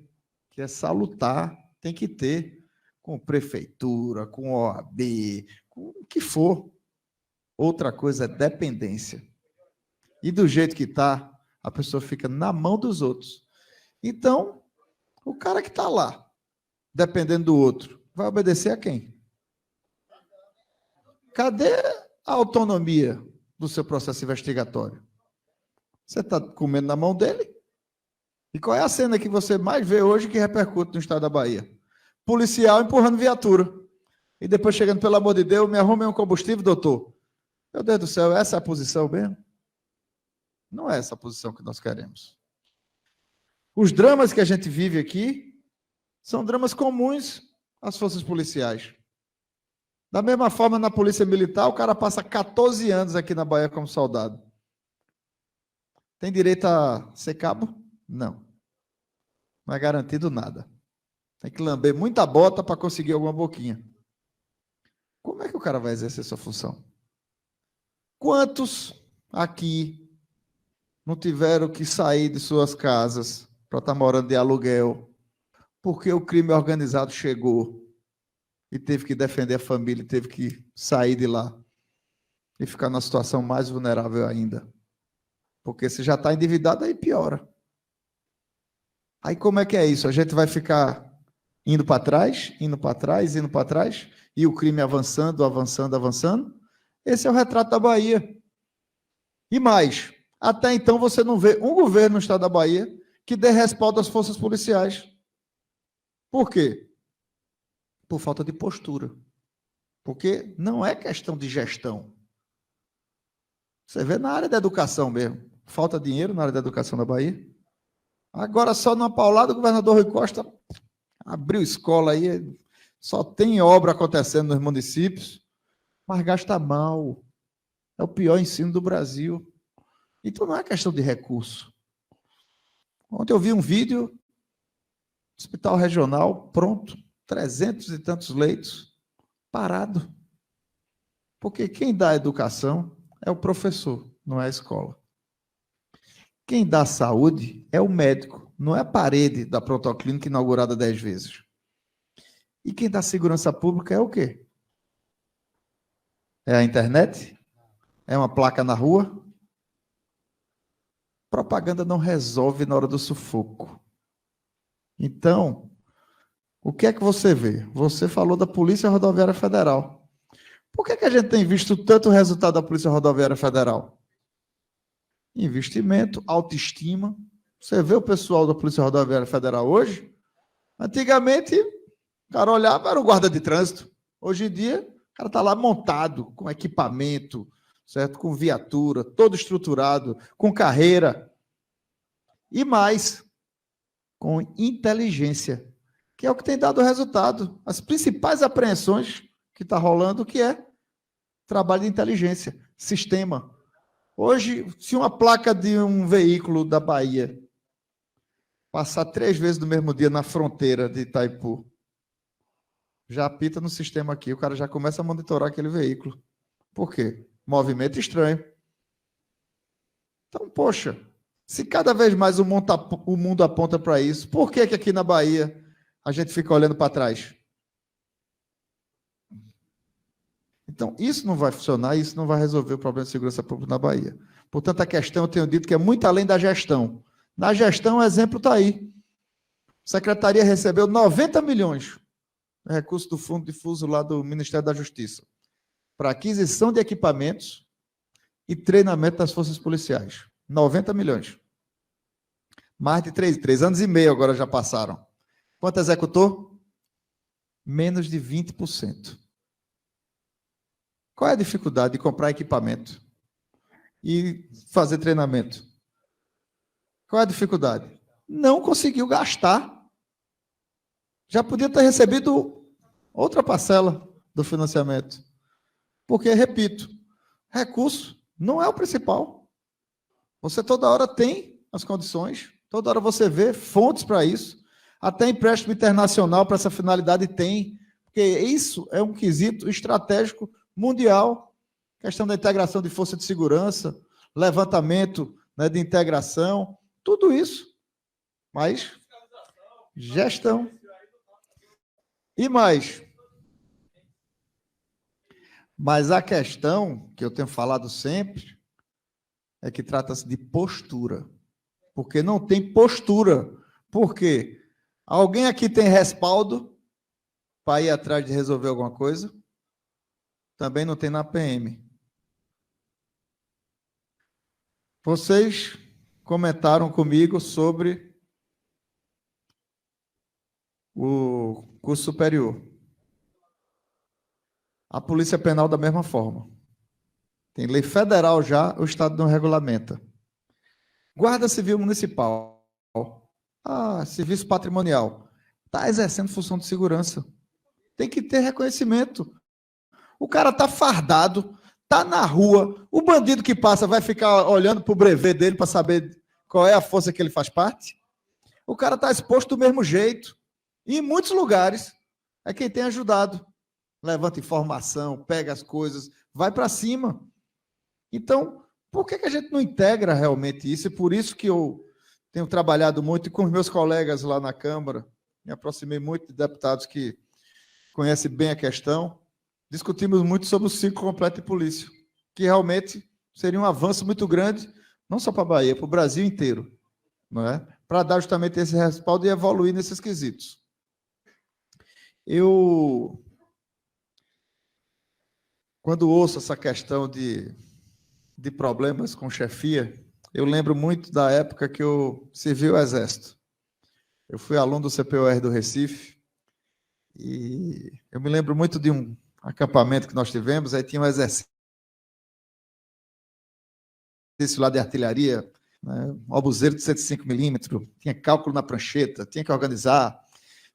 que é salutar, tem que ter com prefeitura, com OAB, com o que for. Outra coisa é dependência. E do jeito que está, a pessoa fica na mão dos outros. Então, o cara que está lá, dependendo do outro, vai obedecer a quem? Cadê a autonomia do seu processo investigatório? Você está comendo na mão dele E qual é a cena que você mais vê hoje que repercute no estado da Bahia? Policial empurrando viatura. E depois chegando, pelo amor de Deus, me arrume um combustível, doutor. Meu Deus do céu, essa é a posição mesmo? Não é essa a posição que nós queremos. Os dramas que a gente vive aqui são dramas comuns às forças policiais. Da mesma forma, na Polícia Militar, o cara passa 14 anos aqui na Bahia como soldado. Tem direito a ser cabo? Não. Não é garantido nada. Tem que lamber muita bota para conseguir alguma boquinha. Como é que o cara vai exercer sua função? Quantos aqui não tiveram que sair de suas casas para estar morando de aluguel porque o crime organizado chegou e teve que defender a família, teve que sair de lá e ficar numa situação mais vulnerável ainda? Porque se já está endividado, aí piora. Aí como é que é isso? A gente vai ficar indo para trás, indo para trás, indo para trás, e o crime avançando, avançando, avançando? Esse é o retrato da Bahia. E mais, até então você não vê um governo no estado da Bahia que dê respaldo às forças policiais. Por quê? Por falta de postura. Porque não é questão de gestão. Você vê na área da educação mesmo. Falta dinheiro na área da educação da Bahia. Agora, só numa paulada, o governador Rui Costa abriu escola aí, só tem obra acontecendo nos municípios, mas gasta mal. É o pior ensino do Brasil. Então, não é questão de recurso. Ontem eu vi um vídeo, hospital regional, pronto, 300 e tantos leitos, parado. Porque quem dá educação é o professor, não é a escola. Quem dá saúde é o médico, não é a parede da protoclínica inaugurada 10 vezes. E quem dá segurança pública é o quê? É a internet? É uma placa na rua? Propaganda não resolve na hora do sufoco. Então, o que é que você vê? Você falou da Polícia Rodoviária Federal. Por que a gente tem visto tanto resultado da Polícia Rodoviária Federal? Investimento, autoestima. Você vê o pessoal da Polícia Rodoviária Federal hoje? Antigamente, o cara olhava, era o guarda de trânsito. Hoje em dia, o cara está lá montado, com equipamento, certo? Com viatura, todo estruturado, com carreira. E mais, com inteligência, que é o que tem dado resultado. As principais apreensões que está rolando, que é trabalho de inteligência, sistema. Hoje, se uma placa de um veículo da Bahia passar 3 vezes no mesmo dia na fronteira de Itaipu, já apita no sistema aqui, o cara já começa a monitorar aquele veículo. Por quê? Movimento estranho. Então, poxa, se cada vez mais o mundo aponta para isso, por que aqui na Bahia a gente fica olhando para trás? Então, isso não vai funcionar, isso não vai resolver o problema de segurança pública na Bahia. Portanto, a questão, eu tenho dito que é muito além da gestão. Na gestão, o exemplo está aí. A Secretaria recebeu 90 milhões de recursos do Fundo Difuso lá do Ministério da Justiça para aquisição de equipamentos e treinamento das forças policiais. 90 milhões. Mais de 3 anos e meio agora já passaram. Quanto executou? Menos de 20%. Qual é a dificuldade de comprar equipamento e fazer treinamento? Qual é a dificuldade? Não conseguiu gastar. Já podia ter recebido outra parcela do financiamento. Porque, repito, recurso não é o principal. Você toda hora tem as condições, toda hora você vê fontes para isso. Até empréstimo internacional para essa finalidade tem. Porque isso é um quesito estratégico mundial, questão da integração de força de segurança, levantamento, né, de integração, tudo isso. Mas gestão. E mais. Mas a questão que eu tenho falado sempre é que trata-se de postura. Porque não tem postura. Por quê? Alguém aqui tem respaldo para ir atrás de resolver alguma coisa? Também não tem na PM. Vocês comentaram comigo sobre o curso superior. A Polícia Penal da mesma forma. Tem lei federal já, o Estado não regulamenta. Guarda Civil Municipal, serviço patrimonial, está exercendo função de segurança. Tem que ter reconhecimento. O cara está fardado, está na rua, o bandido que passa vai ficar olhando para o brevê dele para saber qual é a força que ele faz parte? O cara está exposto do mesmo jeito. E em muitos lugares é quem tem ajudado. Levanta informação, pega as coisas, vai para cima. Então, por que a gente não integra realmente isso? E por isso que eu tenho trabalhado muito, e com os meus colegas lá na Câmara, me aproximei muito de deputados que conhecem bem a questão, discutimos muito sobre o ciclo completo de polícia, que realmente seria um avanço muito grande, não só para a Bahia, para o Brasil inteiro, não é? Para dar justamente esse respaldo e evoluir nesses quesitos. Eu, quando ouço essa questão de problemas com chefia, eu lembro muito da época que eu servi o Exército. Eu fui aluno do CPUR do Recife e eu me lembro muito de um acampamento que nós tivemos, aí tinha um exercício lá de artilharia, né, um obuseiro de 105 milímetros, tinha cálculo na prancheta, tinha que organizar,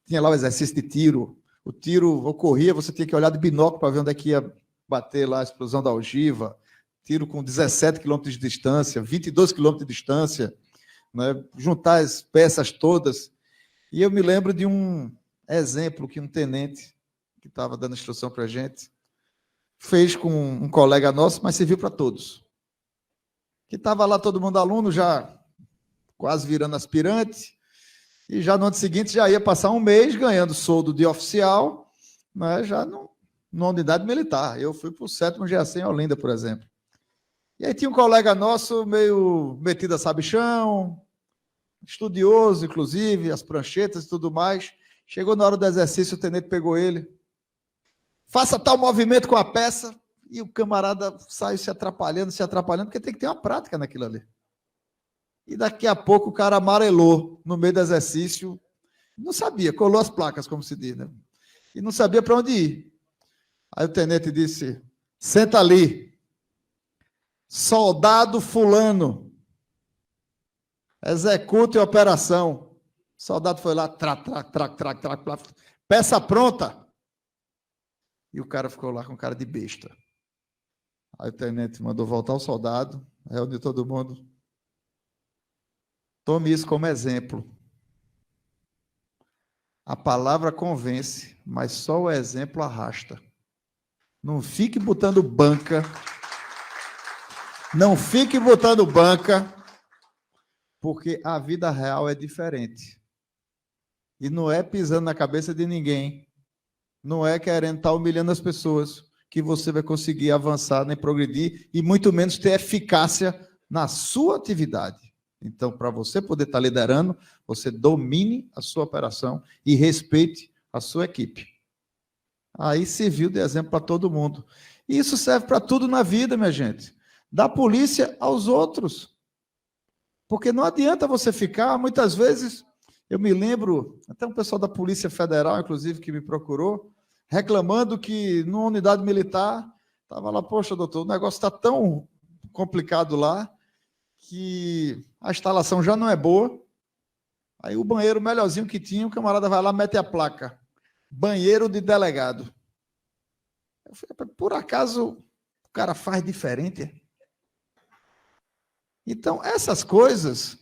tinha lá o exercício de tiro, o tiro ocorria, você tinha que olhar de binóculo para ver onde é que ia bater lá a explosão da ogiva, tiro com 17 quilômetros de distância, 22 quilômetros de distância, né, juntar as peças todas. E eu me lembro de um exemplo que um tenente, que estava dando instrução para a gente, fez com um colega nosso, mas serviu para todos. Que estava lá todo mundo aluno, já quase virando aspirante, e já no ano seguinte já ia passar um mês ganhando soldo de oficial, né, já numa unidade militar. Eu fui para o 7º GAC em Olinda, por exemplo. E aí tinha um colega nosso meio metido a sabichão, estudioso, inclusive, as pranchetas e tudo mais. Chegou na hora do exercício, o tenente pegou ele. Faça tal movimento com a peça. E o camarada saiu se atrapalhando, porque tem que ter uma prática naquilo ali. E daqui a pouco o cara amarelou no meio do exercício. Não sabia, colou as placas, como se diz, né? E não sabia para onde ir. Aí o tenente disse, senta ali. Soldado fulano. Execute a operação. O soldado foi lá, trac, peça pronta. E o cara ficou lá com cara de besta. Aí o tenente mandou voltar o soldado, reuniu todo mundo. Tome isso como exemplo. A palavra convence, mas só o exemplo arrasta. Não fique botando banca. Não fique botando banca, porque a vida real é diferente. E não é pisando na cabeça de ninguém. Não é querendo estar humilhando as pessoas que você vai conseguir avançar, nem progredir, e muito menos ter eficácia na sua atividade. Então, para você poder estar liderando, você domine a sua operação e respeite a sua equipe. Aí serviu de exemplo para todo mundo. E isso serve para tudo na vida, minha gente. Da polícia aos outros. Porque não adianta você ficar, muitas vezes, eu me lembro, até um pessoal da Polícia Federal, inclusive, que me procurou, reclamando que numa unidade militar, estava lá, poxa, doutor, o negócio está tão complicado lá, que a instalação já não é boa. Aí o banheiro melhorzinho que tinha, o camarada vai lá, mete a placa. Banheiro de delegado. Eu falei, por acaso o cara faz diferente? Então, essas coisas,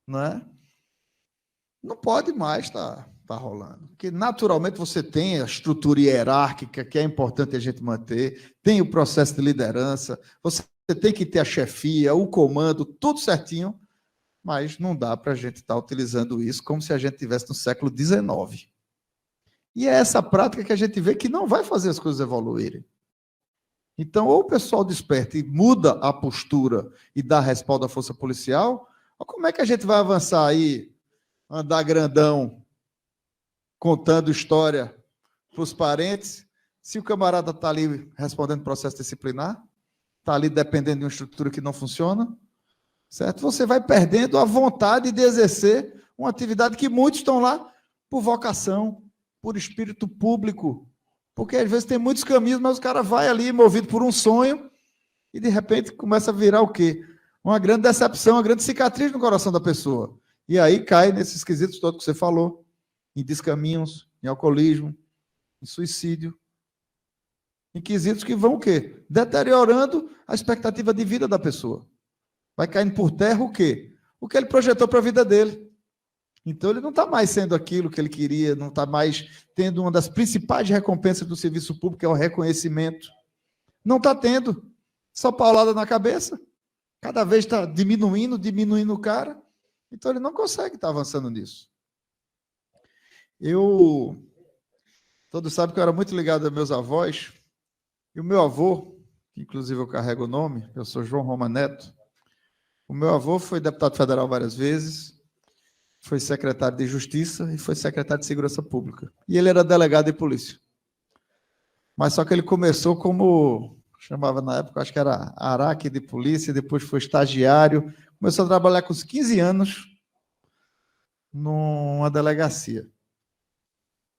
não pode mais estar rolando. Porque, naturalmente, você tem a estrutura hierárquica, que é importante a gente manter, tem o processo de liderança, você tem que ter a chefia, o comando, tudo certinho, mas não dá para a gente estar utilizando isso como se a gente estivesse no século XIX. E é essa prática que a gente vê que não vai fazer as coisas evoluírem. Então, ou o pessoal desperta e muda a postura e dá respaldo à força policial, ou como é que a gente vai avançar aí, andar grandão, contando história para os parentes, se o camarada está ali respondendo processo disciplinar, está ali dependendo de uma estrutura que não funciona, certo? Você vai perdendo a vontade de exercer uma atividade que muitos estão lá por vocação, por espírito público. Porque às vezes tem muitos caminhos, mas o cara vai ali movido por um sonho e de repente começa a virar o quê? Uma grande decepção, uma grande cicatriz no coração da pessoa. E aí cai nesses quesitos todos que você falou, em descaminhos, em alcoolismo, em suicídio, em quesitos que vão o quê? Deteriorando a expectativa de vida da pessoa. Vai caindo por terra o quê? O que ele projetou para a vida dele. Então ele não está mais sendo aquilo que ele queria, não está mais tendo uma das principais recompensas do serviço público, que é o reconhecimento. Não está tendo. Só paulada na cabeça. Cada vez está diminuindo o cara. Então ele não consegue estar avançando nisso. Todos sabem que eu era muito ligado aos meus avós. E o meu avô, que inclusive eu carrego o nome, eu sou João Roma Neto. O meu avô foi deputado federal várias vezes, foi secretário de Justiça e foi secretário de Segurança Pública. E ele era delegado de polícia. Mas só que ele começou como, chamava na época, acho que era araque de polícia, depois foi estagiário, começou a trabalhar com os 15 anos numa delegacia.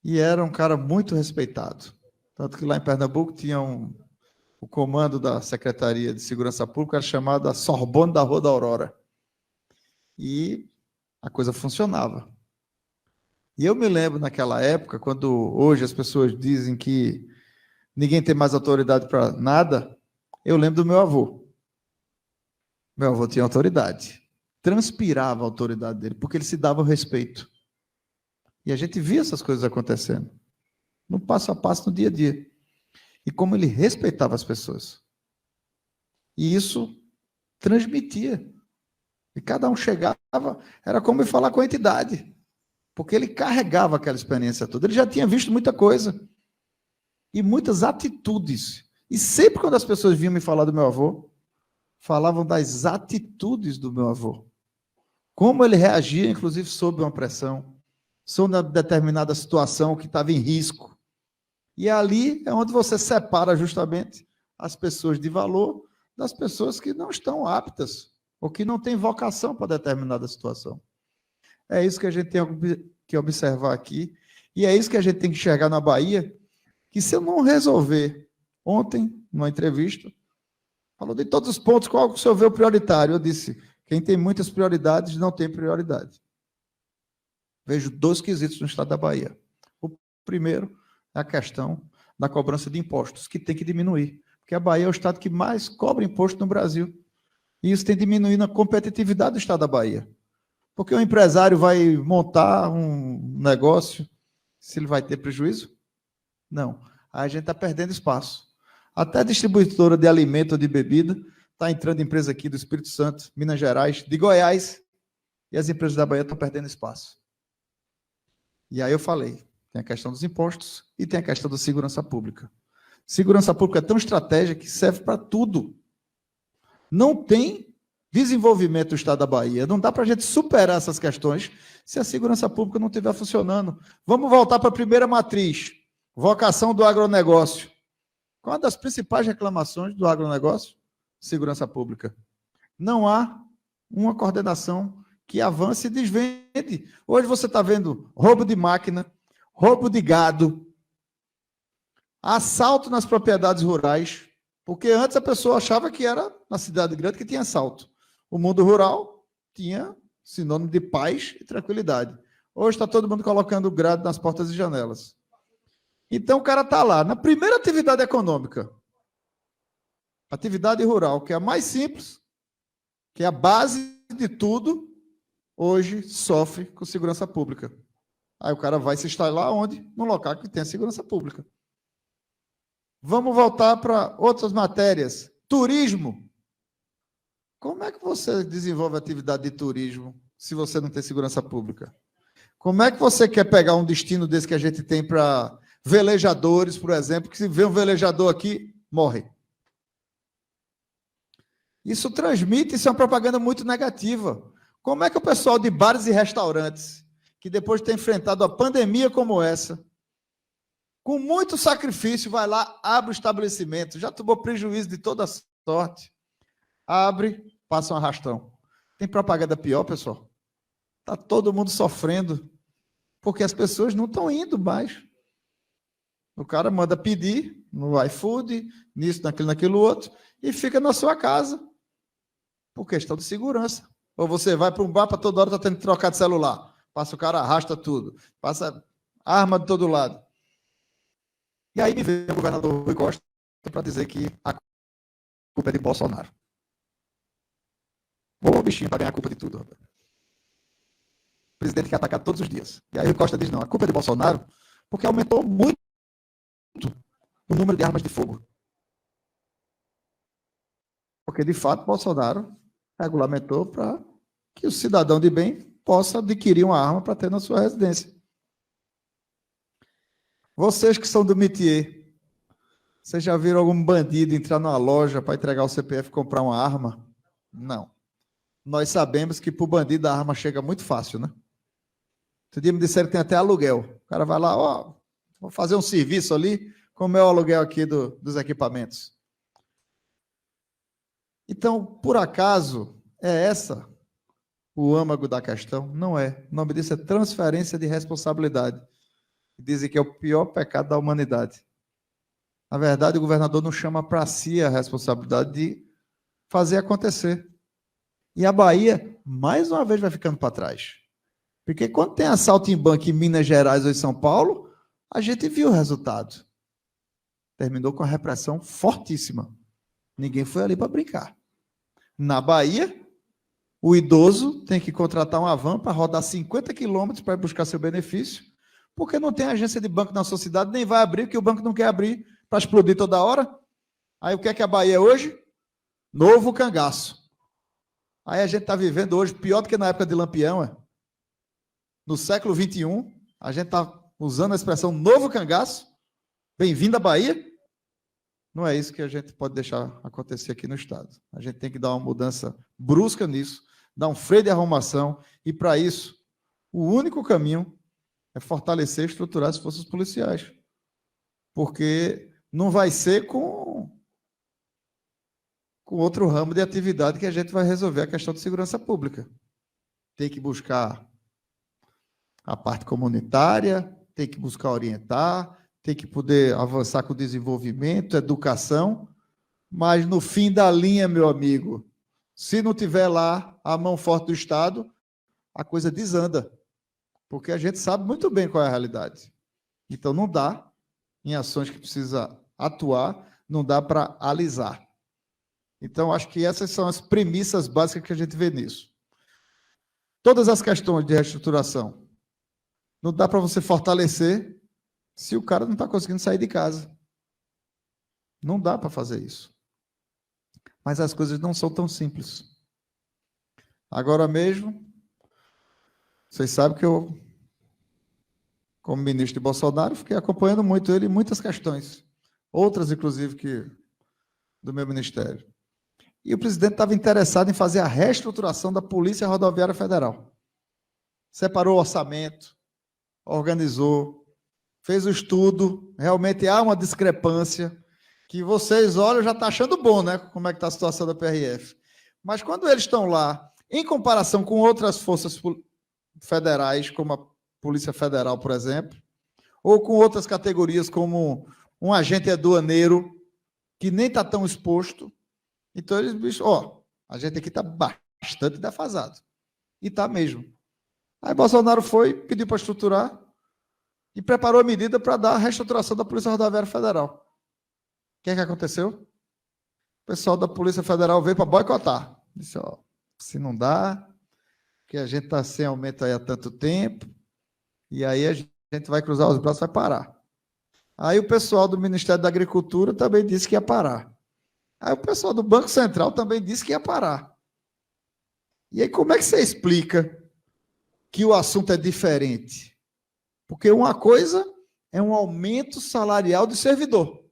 E era um cara muito respeitado. Tanto que lá em Pernambuco tinha o comando da Secretaria de Segurança Pública, era chamado a Sorbonne da Rua da Aurora. E a coisa funcionava. E eu me lembro naquela época, quando hoje as pessoas dizem que ninguém tem mais autoridade para nada, eu lembro do meu avô. Meu avô tinha autoridade. Transpirava a autoridade dele, porque ele se dava o respeito. E a gente via essas coisas acontecendo. No passo a passo, no dia a dia. E como ele respeitava as pessoas. E isso transmitia. E cada um chegava, era como ele falar com a entidade. Porque ele carregava aquela experiência toda. Ele já tinha visto muita coisa. E muitas atitudes. E sempre quando as pessoas vinham me falar do meu avô, falavam das atitudes do meu avô. Como ele reagia, inclusive, sob uma pressão. Sob uma determinada situação que estava em risco. E ali é onde você separa justamente as pessoas de valor das pessoas que não estão aptas ou que não têm vocação para determinada situação. É isso que a gente tem que observar aqui e é isso que a gente tem que enxergar na Bahia, que se eu não resolver, ontem, numa entrevista, falou de todos os pontos, qual que o senhor vê o prioritário? Eu disse, quem tem muitas prioridades não tem prioridade. Vejo 2 quesitos no estado da Bahia. O primeiro é a questão da cobrança de impostos, que tem que diminuir, porque a Bahia é o estado que mais cobra imposto no Brasil. E isso tem diminuído a competitividade do estado da Bahia. Porque o empresário vai montar um negócio, se ele vai ter prejuízo? Não. Aí a gente está perdendo espaço. Até a distribuidora de alimento ou de bebida está entrando empresa aqui do Espírito Santo, Minas Gerais, de Goiás, e as empresas da Bahia estão perdendo espaço. E aí eu falei, tem a questão dos impostos e tem a questão da segurança pública. Segurança pública é tão estratégica que serve para tudo. Não tem desenvolvimento do estado da Bahia. Não dá para a gente superar essas questões se a segurança pública não estiver funcionando. Vamos voltar para a primeira matriz, vocação do agronegócio. Qual é uma das principais reclamações do agronegócio? Segurança pública. Não há uma coordenação que avance e desvende. Hoje você está vendo roubo de máquina, roubo de gado, assalto nas propriedades rurais, porque antes a pessoa achava que era na cidade grande que tinha assalto. O mundo rural tinha sinônimo de paz e tranquilidade. Hoje está todo mundo colocando grade nas portas e janelas. Então o cara está lá, na primeira atividade econômica, atividade rural, que é a mais simples, que é a base de tudo, hoje sofre com segurança pública. Aí o cara vai se instalar onde? No local que tem a segurança pública. Vamos voltar para outras matérias. Turismo. Como é que você desenvolve atividade de turismo se você não tem segurança pública? Como é que você quer pegar um destino desse que a gente tem para velejadores, por exemplo, que se vê um velejador aqui, morre? Isso transmite, isso é uma propaganda muito negativa. Como é que o pessoal de bares e restaurantes, que depois de ter enfrentado a pandemia como essa, com muito sacrifício, vai lá, abre o estabelecimento, já tomou prejuízo de toda sorte, abre, passa um arrastão. Tem propaganda pior, pessoal? Está todo mundo sofrendo porque as pessoas não estão indo mais. O cara manda pedir no iFood, nisso, naquilo outro, e fica na sua casa, por questão de segurança. Ou você vai para um bar, para toda hora está tendo que trocar de celular. Passa o cara, arrasta tudo. Passa arma de todo lado. E aí me veio o governador Rui Costa para dizer que a culpa é de Bolsonaro. Ô, bichinho, para ganhar a culpa de tudo, rapaz. O presidente quer atacar todos os dias. E aí o Costa diz, não, a culpa é de Bolsonaro, porque aumentou muito o número de armas de fogo. Porque, de fato, Bolsonaro regulamentou para que o cidadão de bem possa adquirir uma arma para ter na sua residência. Vocês que são do métier, vocês já viram algum bandido entrar numa loja para entregar o CPF e comprar uma arma? Não. Nós sabemos que para o bandido a arma chega muito fácil, né? Outro dia me disseram que tem até aluguel. O cara vai lá, ó, vou fazer um serviço ali, como é o aluguel aqui dos equipamentos. Então, por acaso, é essa o âmago da questão? Não é. O nome disso é transferência de responsabilidade. Dizem que é o pior pecado da humanidade. Na verdade, o governador não chama para si a responsabilidade de fazer acontecer. E a Bahia, mais uma vez, vai ficando para trás. Porque quando tem assalto em banco em Minas Gerais ou em São Paulo, a gente viu o resultado. Terminou com a repressão fortíssima. Ninguém foi ali para brincar. Na Bahia, o idoso tem que contratar uma van para rodar 50 quilômetros para buscar seu benefício, porque não tem agência de banco na sua cidade, nem vai abrir, porque o banco não quer abrir para explodir toda hora. Aí o que é a Bahia é hoje? Novo cangaço. Aí a gente está vivendo hoje pior do que na época de Lampião. No século XXI, a gente está usando a expressão novo cangaço. Bem-vindo à Bahia. Não é isso que a gente pode deixar acontecer aqui no Estado. A gente tem que dar uma mudança brusca nisso, dar um freio de arrumação, e para isso, o único caminho é fortalecer e estruturar as forças policiais. Porque não vai ser com outro ramo de atividade que a gente vai resolver a questão de segurança pública. Tem que buscar a parte comunitária, tem que buscar orientar, tem que poder avançar com o desenvolvimento, educação, mas no fim da linha, meu amigo, se não tiver lá a mão forte do Estado, a coisa desanda, porque a gente sabe muito bem qual é a realidade. Então não dá, em ações que precisa atuar, não dá para alisar. Então acho que essas são as premissas básicas que a gente vê nisso. Todas as questões de reestruturação, não dá para você fortalecer se o cara não está conseguindo sair de casa. Não dá para fazer isso. Mas as coisas não são tão simples. Agora mesmo, vocês sabem que eu, como ministro de Bolsonaro, fiquei acompanhando muito ele em muitas questões. Outras, inclusive, que do meu ministério. E o presidente estava interessado em fazer a reestruturação da Polícia Rodoviária Federal. Separou o orçamento, organizou, fez o estudo, realmente há uma discrepância, que vocês olham, já está achando bom, né? Como é que está a situação da PRF. Mas quando eles estão lá, em comparação com outras forças federais, como a Polícia Federal, por exemplo, ou com outras categorias, como um agente aduaneiro, que nem está tão exposto, então eles dizem, a gente aqui está bastante defasado. E está mesmo. Aí Bolsonaro foi, pediu para estruturar, e preparou a medida para dar a reestruturação da Polícia Rodoviária Federal. O que é que aconteceu? O pessoal da Polícia Federal veio para boicotar. Disse, se não dá, porque a gente está sem aumento aí há tanto tempo, e aí a gente vai cruzar os braços e vai parar. Aí o pessoal do Ministério da Agricultura também disse que ia parar. Aí o pessoal do Banco Central também disse que ia parar. E aí como é que você explica que o assunto é diferente? Porque uma coisa é um aumento salarial do servidor.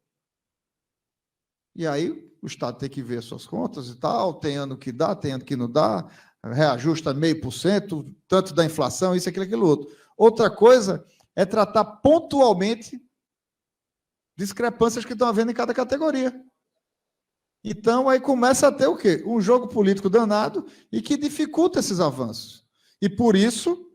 E aí o Estado tem que ver suas contas e tal, tem ano que dá, tem ano que não dá, reajusta 0,5%, tanto da inflação, isso, aquilo outro. Outra coisa é tratar pontualmente discrepâncias que estão havendo em cada categoria. Então aí começa a ter o quê? Um jogo político danado e que dificulta esses avanços. E por isso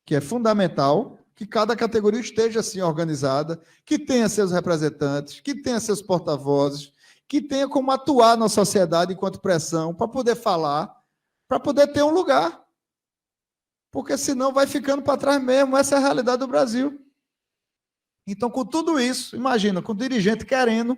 que é fundamental que cada categoria esteja assim organizada, que tenha seus representantes, que tenha seus porta-vozes, que tenha como atuar na sociedade enquanto pressão, para poder falar, para poder ter um lugar. Porque senão vai ficando para trás mesmo. Essa é a realidade do Brasil. Então, com tudo isso, imagina, com o dirigente querendo,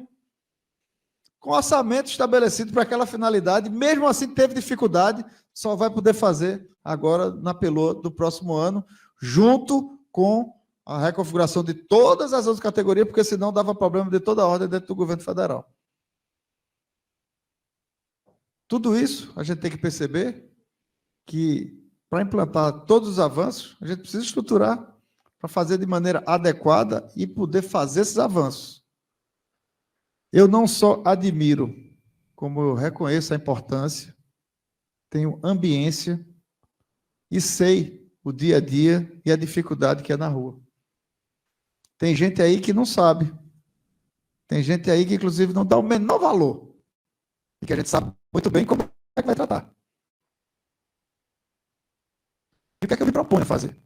com orçamento estabelecido para aquela finalidade, mesmo assim teve dificuldade, só vai poder fazer agora na Pelô do próximo ano, junto com a reconfiguração de todas as outras categorias, porque senão dava problema de toda a ordem dentro do governo federal. Tudo isso a gente tem que perceber que, para implantar todos os avanços, a gente precisa estruturar para fazer de maneira adequada e poder fazer esses avanços. Eu não só admiro, como eu reconheço a importância, tenho ambiência e sei o dia a dia e a dificuldade que é na rua. Tem gente aí que não sabe. Tem gente aí que, inclusive, não dá o menor valor. E que a gente sabe muito bem como é que vai tratar. E o que é que eu me proponho a fazer?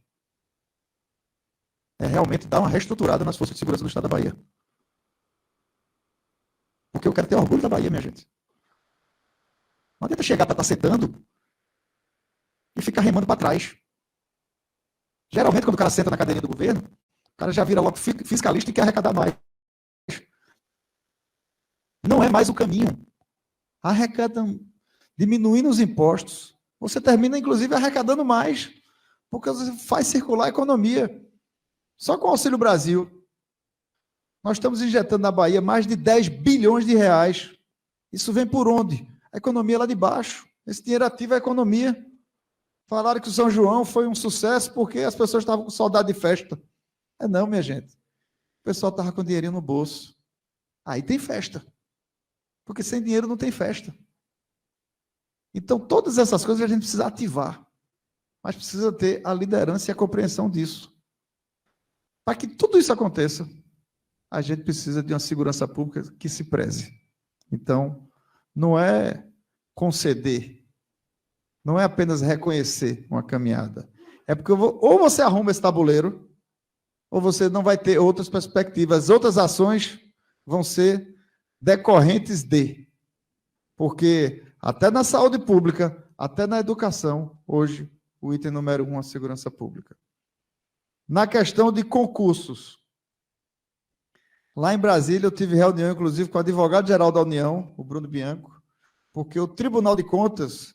É realmente dar uma reestruturada nas forças de segurança do Estado da Bahia. Porque eu quero ter orgulho da Bahia, minha gente. Não adianta chegar para estar sentando e ficar remando para trás. Geralmente, quando o cara senta na cadeirinha do governo, o cara já vira logo fiscalista e quer arrecadar mais. Não é mais o caminho. Arrecadam, diminuindo os impostos. Você termina, inclusive, arrecadando mais, porque você faz circular a economia. Só com o Auxílio Brasil, nós estamos injetando na Bahia mais de 10 bilhões de reais. Isso vem por onde? A economia lá de baixo. Esse dinheiro ativa a economia. Falaram que o São João foi um sucesso porque as pessoas estavam com saudade de festa. Não, minha gente. O pessoal estava com dinheirinho no bolso. Aí tem festa. Porque sem dinheiro não tem festa. Então, todas essas coisas a gente precisa ativar. Mas precisa ter a liderança e a compreensão disso. Para que tudo isso aconteça, a gente precisa de uma segurança pública que se preze. Então, não é conceder, não é apenas reconhecer uma caminhada. É porque ou você arruma esse tabuleiro, ou você não vai ter outras perspectivas. Outras ações vão ser decorrentes de. Porque até na saúde pública, até na educação, hoje, o item número 1 é a segurança pública. Na questão de concursos, lá em Brasília eu tive reunião, inclusive, com o advogado-geral da União, o Bruno Bianco, porque o Tribunal de Contas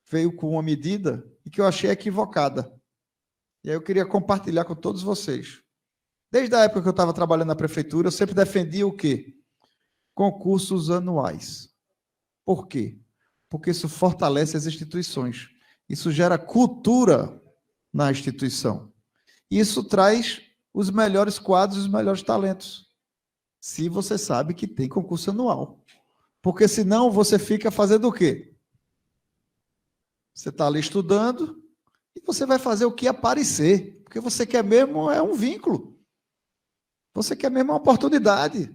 veio com uma medida e que eu achei equivocada. E aí eu queria compartilhar com todos vocês. Desde a época que eu estava trabalhando na prefeitura, eu sempre defendia o quê? Concursos anuais. Por quê? Porque isso fortalece as instituições. Isso gera cultura na instituição. Isso traz os melhores quadros, os melhores talentos. Se você sabe que tem concurso anual. Porque senão você fica fazendo o quê? Você está ali estudando e você vai fazer o que aparecer. Porque você quer mesmo é um vínculo. Você quer mesmo uma oportunidade.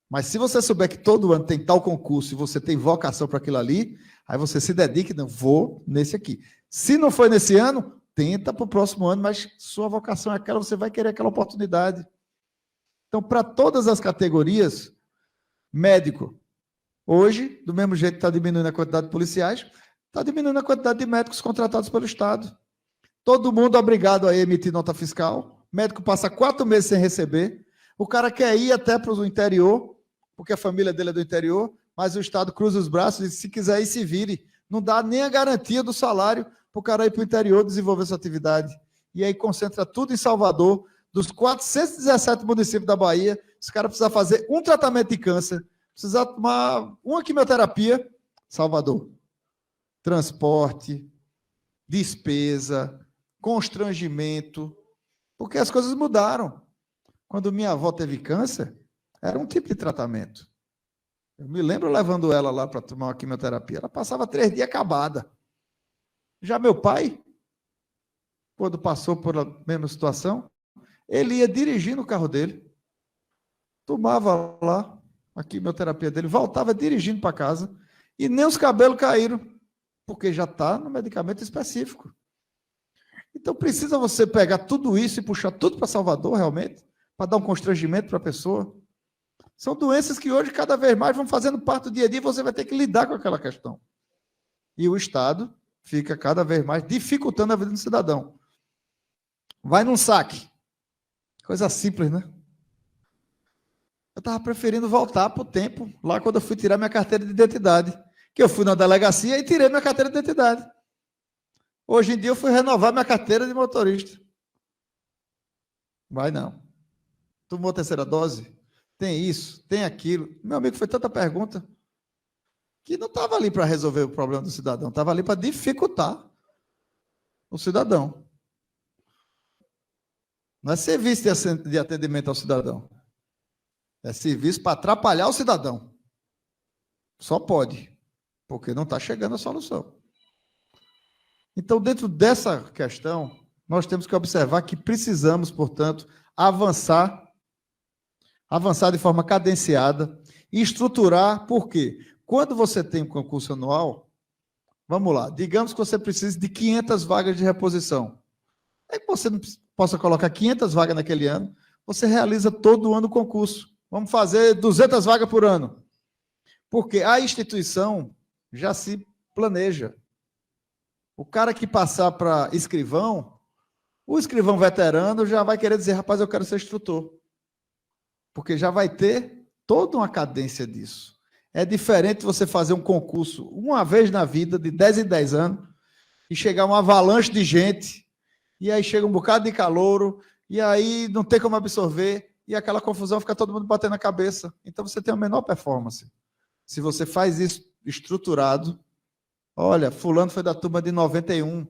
Mas se você souber que todo ano tem tal concurso e você tem vocação para aquilo ali, aí você se dedica e não, vou nesse aqui. Se não foi nesse ano, tenta para o próximo ano, mas sua vocação é aquela, você vai querer aquela oportunidade. Então, para todas as categorias, médico, hoje, do mesmo jeito que está diminuindo a quantidade de policiais, está diminuindo a quantidade de médicos contratados pelo Estado. Todo mundo obrigado a emitir nota fiscal, o médico passa 4 meses sem receber, o cara quer ir até para o interior, porque a família dele é do interior, mas o Estado cruza os braços e diz, se quiser ir, se vire. Não dá nem a garantia do salário para o cara ir para o interior desenvolver sua atividade. E aí concentra tudo em Salvador. Dos 417 municípios da Bahia, os caras precisam fazer um tratamento de câncer, precisar tomar uma quimioterapia, Salvador. Transporte, despesa, constrangimento, porque as coisas mudaram. Quando minha avó teve câncer, era um tipo de tratamento. Eu me lembro levando ela lá para tomar uma quimioterapia. Ela passava 3 dias acabada. Já meu pai, quando passou por a mesma situação, ele ia dirigindo o carro dele, tomava lá a quimioterapia dele, voltava dirigindo para casa e nem os cabelos caíram, porque já está no medicamento específico. Então, Então, precisa você pegar tudo isso e puxar tudo para Salvador, realmente, para dar um constrangimento para a pessoa. São doenças que hoje, cada vez mais, vão fazendo parte do dia a dia e você vai ter que lidar com aquela questão. E o Estado fica cada vez mais dificultando a vida do cidadão. Vai num saque. Coisa simples, né? Eu estava preferindo voltar para o tempo, lá quando eu fui tirar minha carteira de identidade. Que eu fui na delegacia e tirei minha carteira de identidade. Hoje em dia eu fui renovar minha carteira de motorista. Vai não. Tomou a terceira dose? Tem isso, tem aquilo. Meu amigo, foi tanta pergunta que não estava ali para resolver o problema do cidadão, estava ali para dificultar o cidadão. Não é serviço de atendimento ao cidadão. É serviço para atrapalhar o cidadão. Só pode, porque não está chegando a solução. Então, dentro dessa questão, nós temos que observar que precisamos, portanto, avançar de forma cadenciada e estruturar, por quê? Quando você tem um concurso anual, vamos lá, digamos que você precise de 500 vagas de reposição. É que você não possa colocar 500 vagas naquele ano, você realiza todo ano o concurso. Vamos fazer 200 vagas por ano. Porque a instituição já se planeja. O cara que passar para escrivão, o escrivão veterano já vai querer dizer, rapaz, eu quero ser instrutor. Porque já vai ter toda uma cadência disso. É diferente você fazer um concurso uma vez na vida, de 10 em 10 anos, e chegar uma avalanche de gente, e aí chega um bocado de calouro, e aí não tem como absorver, e aquela confusão fica todo mundo batendo a cabeça. Então você tem a menor performance. Se você faz isso estruturado, olha, fulano foi da turma de 91,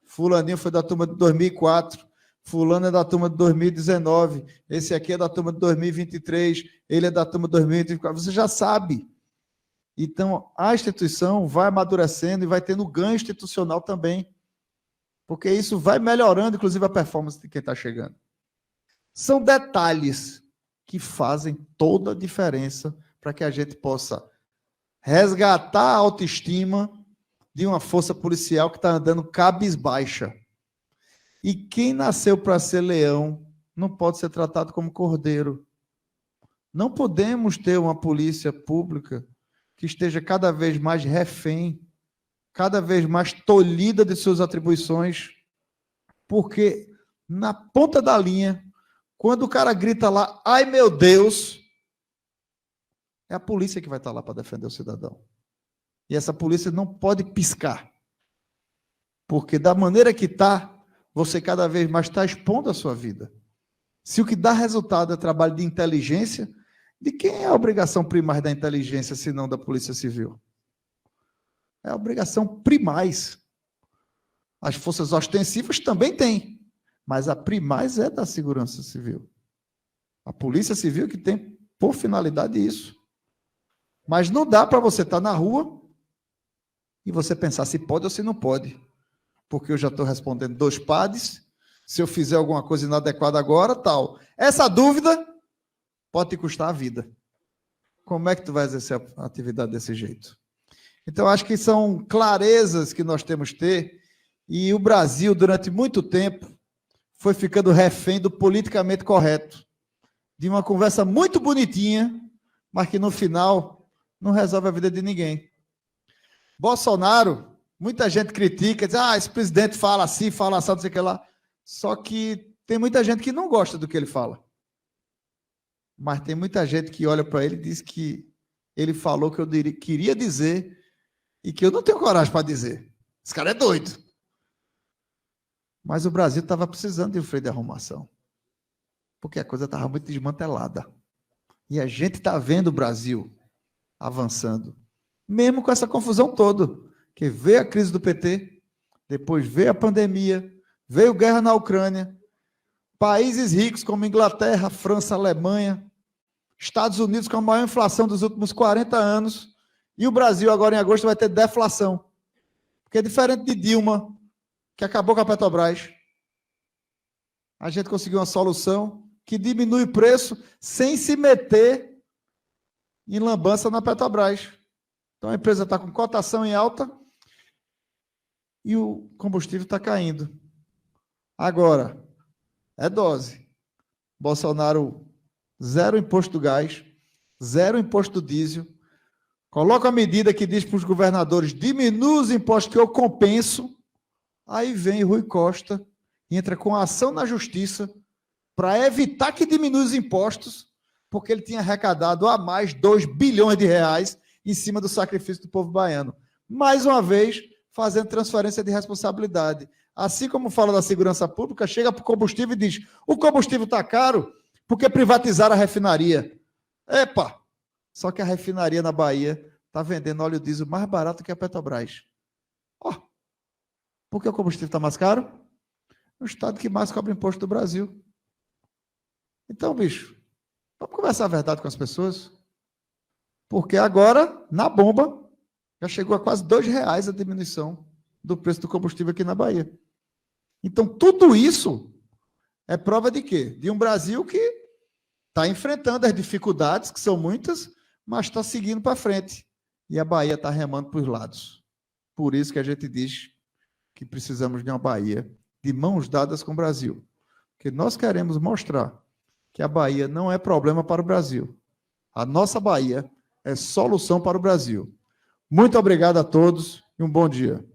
fulaninho foi da turma de 2004, fulano é da turma de 2019, esse aqui é da turma de 2023, ele é da turma de 2024, você já sabe. Então, a instituição vai amadurecendo e vai tendo ganho institucional também, porque isso vai melhorando, inclusive, a performance de quem está chegando. São detalhes que fazem toda a diferença para que a gente possa resgatar a autoestima de uma força policial que está andando cabisbaixa. E quem nasceu para ser leão não pode ser tratado como cordeiro. Não podemos ter uma polícia pública que esteja cada vez mais refém, cada vez mais tolhida de suas atribuições, porque na ponta da linha, quando o cara grita lá, ai meu Deus, é a polícia que vai estar lá para defender o cidadão. E essa polícia não pode piscar, porque da maneira que está, você cada vez mais está expondo a sua vida. Se o que dá resultado é trabalho de inteligência, de quem é a obrigação primais da inteligência, se não da Polícia Civil? É a obrigação primais. As forças ostensivas também têm, mas a primais é da Segurança Civil. A Polícia Civil que tem por finalidade isso. Mas não dá para você estar na rua e você pensar se pode ou se não pode. Porque eu já estou respondendo 2 PADs, se eu fizer alguma coisa inadequada agora, tal. Essa dúvida pode te custar a vida. Como é que tu vai exercer a atividade desse jeito? Então, acho que são clarezas que nós temos que ter, e o Brasil, durante muito tempo, foi ficando refém do politicamente correto, de uma conversa muito bonitinha, mas que no final não resolve a vida de ninguém. Bolsonaro, muita gente critica, diz, esse presidente fala assim, não sei o que lá. Só que tem muita gente que não gosta do que ele fala. Mas tem muita gente que olha para ele e diz que ele falou o que eu queria dizer e que eu não tenho coragem para dizer. Esse cara é doido. Mas o Brasil estava precisando de um freio de arrumação. Porque a coisa estava muito desmantelada. E a gente está vendo o Brasil avançando. Mesmo com essa confusão toda. Que veio a crise do PT, depois veio a pandemia, veio guerra na Ucrânia, países ricos como Inglaterra, França, Alemanha, Estados Unidos com a maior inflação dos últimos 40 anos, e o Brasil agora em agosto vai ter deflação. Porque é diferente de Dilma, que acabou com a Petrobras. A gente conseguiu uma solução que diminui o preço sem se meter em lambança na Petrobras. Então a empresa está com cotação em alta e o combustível está caindo. Agora, é dose. Bolsonaro, 0 imposto do gás, 0 imposto do diesel. Coloca a medida que diz para os governadores, diminua os impostos que eu compenso. Aí vem Rui Costa, entra com ação na justiça para evitar que diminua os impostos, porque ele tinha arrecadado a mais 2 bilhões de reais em cima do sacrifício do povo baiano. Mais uma vez, fazendo transferência de responsabilidade. Assim como fala da segurança pública, chega para o combustível e diz, o combustível está caro porque privatizaram a refinaria. Epa! Só que a refinaria na Bahia está vendendo óleo diesel mais barato que a Petrobras. Ó, por que o combustível está mais caro? O estado que mais cobra imposto do Brasil. Então, bicho, vamos conversar a verdade com as pessoas. Porque agora, na bomba, já chegou a quase R$2 a diminuição do preço do combustível aqui na Bahia. Então, tudo isso é prova de quê? De um Brasil que está enfrentando as dificuldades, que são muitas, mas está seguindo para frente. E a Bahia está remando para os lados. Por isso que a gente diz que precisamos de uma Bahia de mãos dadas com o Brasil. Porque nós queremos mostrar que a Bahia não é problema para o Brasil. A nossa Bahia é solução para o Brasil. Muito obrigado a todos e um bom dia.